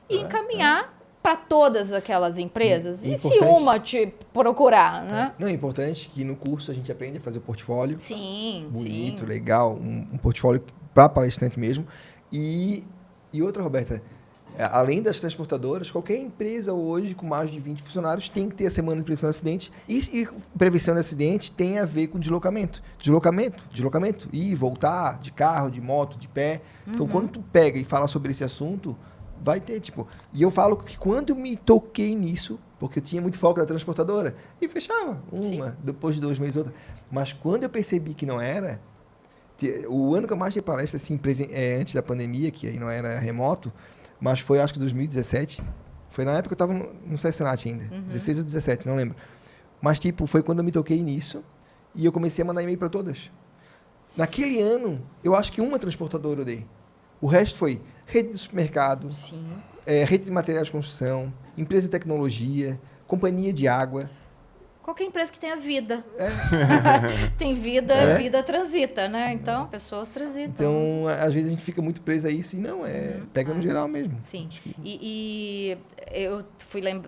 e encaminhar para todas aquelas empresas. E se uma te procurar, né? Não, é importante que no curso a gente aprende a fazer o portfólio. Sim, bonito, legal, um portfólio para palestrante mesmo. E outra, Roberta, além das transportadoras, qualquer empresa hoje com mais de 20 funcionários tem que ter a semana de prevenção de acidente. E prevenção de acidente tem a ver com deslocamento. Deslocamento. Ir, voltar, de carro, de moto, de pé. Então, quando tu pega e fala sobre esse assunto, vai ter, tipo... E eu falo que quando eu me toquei nisso, porque eu tinha muito foco na transportadora, e fechava depois de 2 meses outra. Mas quando eu percebi que não era... O ano que eu mais dei palestra, assim, antes da pandemia, que aí não era remoto, mas foi, acho que 2017. Foi na época que eu estava no CESNAT ainda. 16 ou 17, não lembro. Mas, tipo, foi quando eu me toquei nisso e eu comecei a mandar e-mail para todas. Naquele ano, eu acho que uma transportadora eu dei. O resto foi rede de supermercado, rede de materiais de construção, empresa de tecnologia, companhia de água. Qualquer empresa que tenha vida. Tem vida, vida transita, né? Então, pessoas transitam. Então, às vezes a gente fica muito preso a isso e não, pega no geral mesmo. Sim. E eu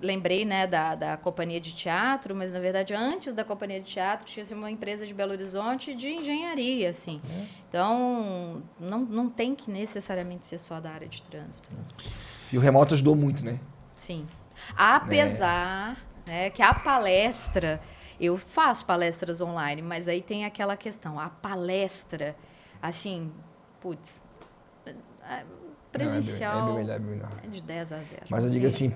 lembrei, né, da companhia de teatro, mas, na verdade, antes da companhia de teatro, tinha uma empresa de Belo Horizonte de engenharia, assim. Então, não tem que necessariamente ser só da área de trânsito. E o remoto ajudou muito, né? Sim. Apesar... que a palestra, eu faço palestras online, mas aí tem aquela questão, a palestra, assim, presencial é bem melhor. É de 10 a 0. Mas eu digo assim,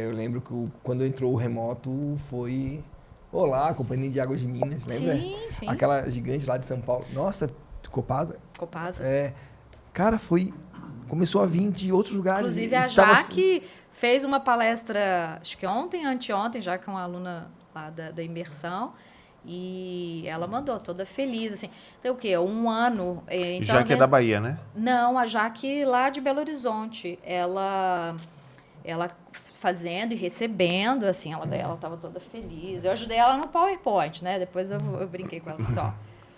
eu lembro que quando entrou o remoto foi, Companhia de Águas de Minas, lembra? Sim. Aquela gigante lá de São Paulo. Nossa, Copasa. Cara, começou a vir de outros lugares. Inclusive, a Jaque fez uma palestra, acho que anteontem, já que é uma aluna lá da imersão, e ela mandou toda feliz, assim. Então, o quê? 1 ano... Então, Jaque é da Bahia, né? Não, a Jaque lá de Belo Horizonte. Ela fazendo e recebendo, assim, ela estava toda feliz. Eu ajudei ela no PowerPoint, né? Depois eu brinquei com ela, falei assim,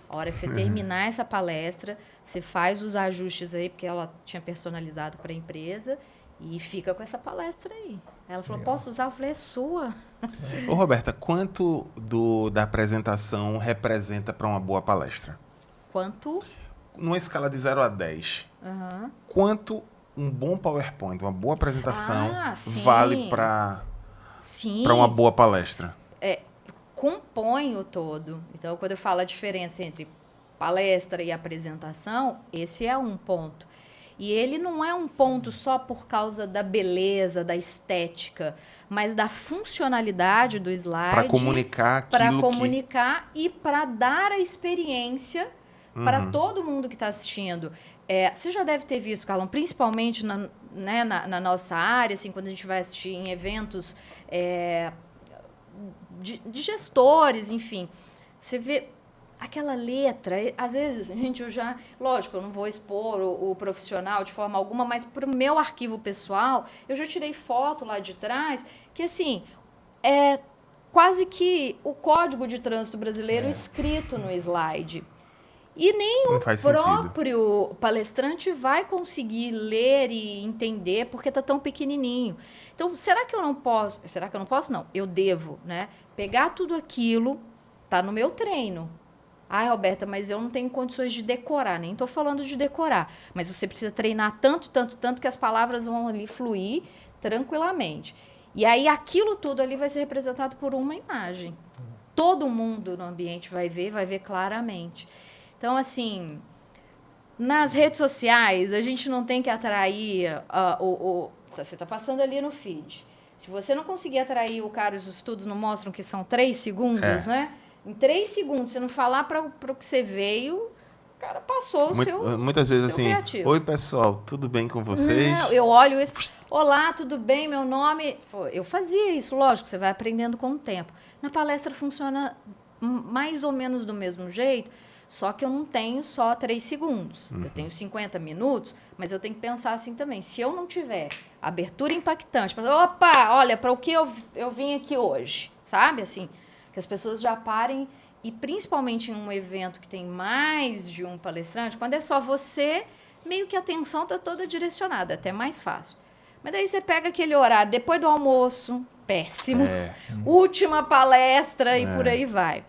a hora que você terminar essa palestra, você faz os ajustes aí, porque ela tinha personalizado para a empresa, e fica com essa palestra aí. Ela falou, posso usar? Eu falei, é sua. Ô, Roberta, quanto da apresentação representa para uma boa palestra? Quanto? Numa escala de 0 a 10. Quanto um bom PowerPoint, uma boa apresentação vale para uma boa palestra? Compõe o todo. Então, quando eu falo a diferença entre palestra e apresentação, esse é um ponto. E ele não é um ponto só por causa da beleza, da estética, mas da funcionalidade do slide. Para comunicar aquilo Para comunicar e para dar a experiência para todo mundo que está assistindo. Você já deve ter visto, Carlão, principalmente na nossa área, assim, quando a gente vai assistir em eventos de gestores, enfim. Você vê... Aquela letra, às vezes, gente, lógico, eu não vou expor o profissional de forma alguma, mas para o meu arquivo pessoal, eu já tirei foto lá de trás, que assim, é quase que o Código de Trânsito Brasileiro escrito no slide. E nem o próprio palestrante vai conseguir ler e entender porque está tão pequenininho. Então, será que eu não posso? Será que eu não posso? Não, eu devo, né? Pegar tudo aquilo, tá no meu treino. Roberta, mas eu não tenho condições de decorar, nem estou falando de decorar, mas você precisa treinar tanto que as palavras vão ali fluir tranquilamente. E aí aquilo tudo ali vai ser representado por uma imagem. Todo mundo no ambiente vai ver claramente. Então, assim, Nas redes sociais, a gente não tem que atrair você está passando ali no feed. Se você não conseguir atrair o cara, os estudos não mostram que são 3 segundos, né? Em 3 segundos, você não falar para o que você veio, o cara passou o seu muitas vezes assim, criativo. oi pessoal, tudo bem com vocês? Não, eu olho isso, olá, tudo bem, meu nome... Eu fazia isso, lógico, você vai aprendendo com o tempo. Na palestra funciona mais ou menos do mesmo jeito, só que eu não tenho só 3 segundos. Eu tenho 50 minutos, mas eu tenho que pensar assim também. Se eu não tiver abertura impactante, opa, olha, para o que eu vim aqui hoje, sabe? Assim, que as pessoas já parem, e principalmente em um evento que tem mais de um palestrante, quando é só você, meio que a atenção está toda direcionada, é até mais fácil. Mas daí você pega aquele horário, depois do almoço, péssimo, última palestra e por aí vai.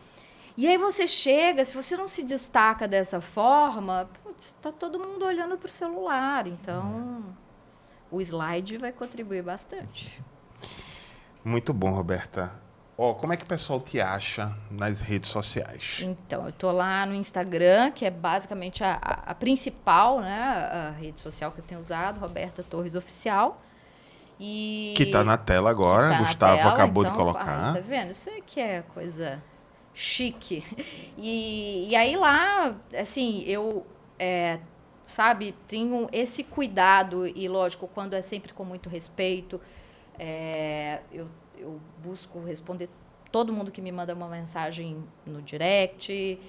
E aí você chega, se você não se destaca dessa forma, está todo mundo olhando para o celular. Então, o slide vai contribuir bastante. Muito bom, Roberta. Como é que o pessoal te acha nas redes sociais? Então, eu estou lá no Instagram, que é basicamente a principal, né, a rede social que eu tenho usado, Roberta Torres Oficial. E que está na tela agora, tá Gustavo tela, acabou então, de colocar. Tá vendo? Isso aí que é coisa chique. E aí lá, assim, eu, sabe, tenho esse cuidado, e lógico, quando é sempre com muito respeito, eu busco responder todo mundo que me manda uma mensagem no direct.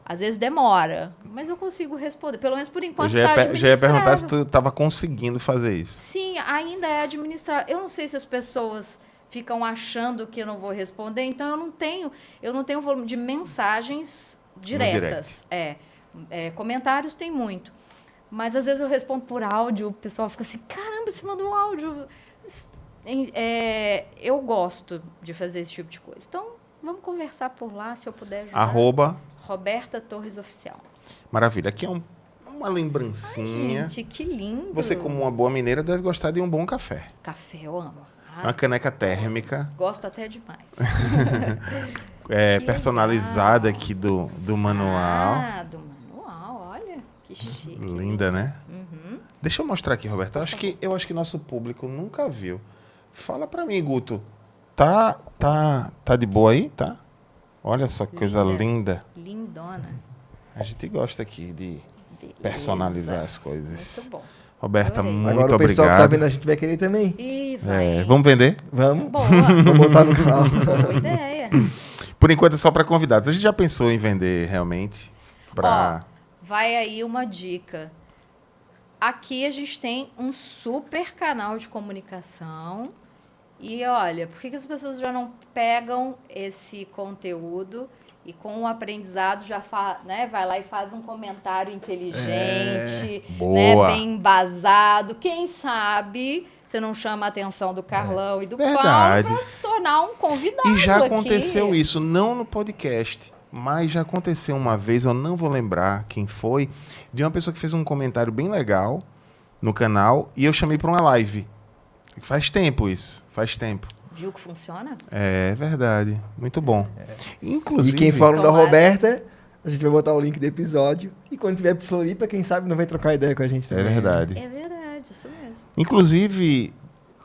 Às vezes demora, mas eu consigo responder. Pelo menos por enquanto está já ia perguntar se tu estava conseguindo fazer isso. Sim, ainda é administrar. Eu não sei se as pessoas ficam achando que eu não vou responder, então eu não tenho volume de mensagens diretas. Comentários tem muito. Mas às vezes eu respondo por áudio, o pessoal fica assim, caramba, você mandou um áudio. Eu gosto de fazer esse tipo de coisa. Então, vamos conversar por lá, se eu puder ajudar. @Roberta Torres Oficial. Maravilha. Aqui é uma lembrancinha. Ai, gente, que lindo. Você, como uma boa mineira, deve gostar de um bom café. Café, eu amo. Uma caneca térmica. Gosto até demais. Personalizada aqui do manual. Do manual, olha. Que chique. Linda, né? Uhum. Deixa eu mostrar aqui, Roberto. Eu acho que nosso público nunca viu. Fala pra mim, Guto. Tá de boa aí? Tá? Olha só que coisa linda. Lindona. A gente gosta aqui de personalizar as coisas. Muito bom. Roberta, Adorei. muito Agora o obrigado. pessoal que tá vendo a gente vai querer também. E vai. Vamos vender? Vamos. Boa. Vamos botar no canal. Boa ideia. Por enquanto é só para convidados. A gente já pensou em vender realmente? Vai aí uma dica. Aqui a gente tem um super canal de comunicação. E olha, por que as pessoas já não pegam esse conteúdo e com o aprendizado já vai lá e faz um comentário inteligente, boa. Bem embasado. Quem sabe você não chama a atenção do Carlão e do Paulo para se tornar um convidado. E já aconteceu isso, não no podcast, mas já aconteceu uma vez, eu não vou lembrar quem foi, de uma pessoa que fez um comentário bem legal no canal e eu chamei para uma live. Faz tempo isso, faz tempo. Viu que funciona? É verdade, muito bom. Inclusive, E quem fala da Roberta, a gente vai botar o link do episódio. E quando tiver pro Floripa, quem sabe não vai trocar ideia com a gente também. É verdade. É verdade, isso mesmo. Inclusive,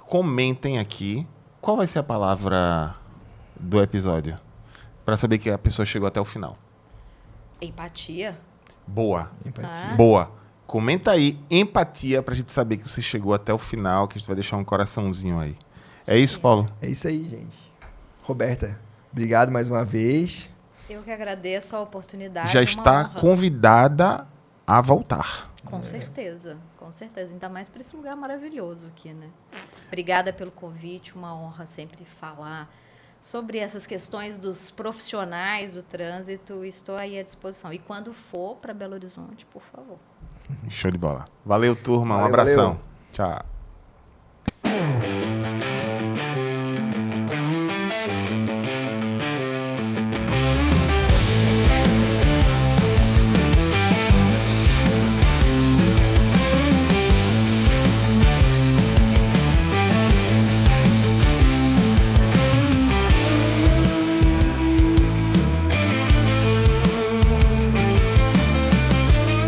comentem aqui qual vai ser a palavra do episódio, para saber que a pessoa chegou até o final. Empatia. Boa. Empatia. Boa. Comenta aí, empatia, pra gente saber que você chegou até o final, que a gente vai deixar um coraçãozinho aí. É isso, Paulo? É isso aí, gente. Roberta, obrigado mais uma vez. Eu que agradeço a oportunidade. Já uma está honra. convidada a voltar. Com certeza, com certeza. Ainda mais para esse lugar maravilhoso aqui, né? Obrigada pelo convite, uma honra sempre falar sobre essas questões dos profissionais do trânsito. Estou aí à disposição. E quando for para Belo Horizonte, por favor. Show de bola. Valeu, turma. Um Valeu, abração. valeu. Tchau.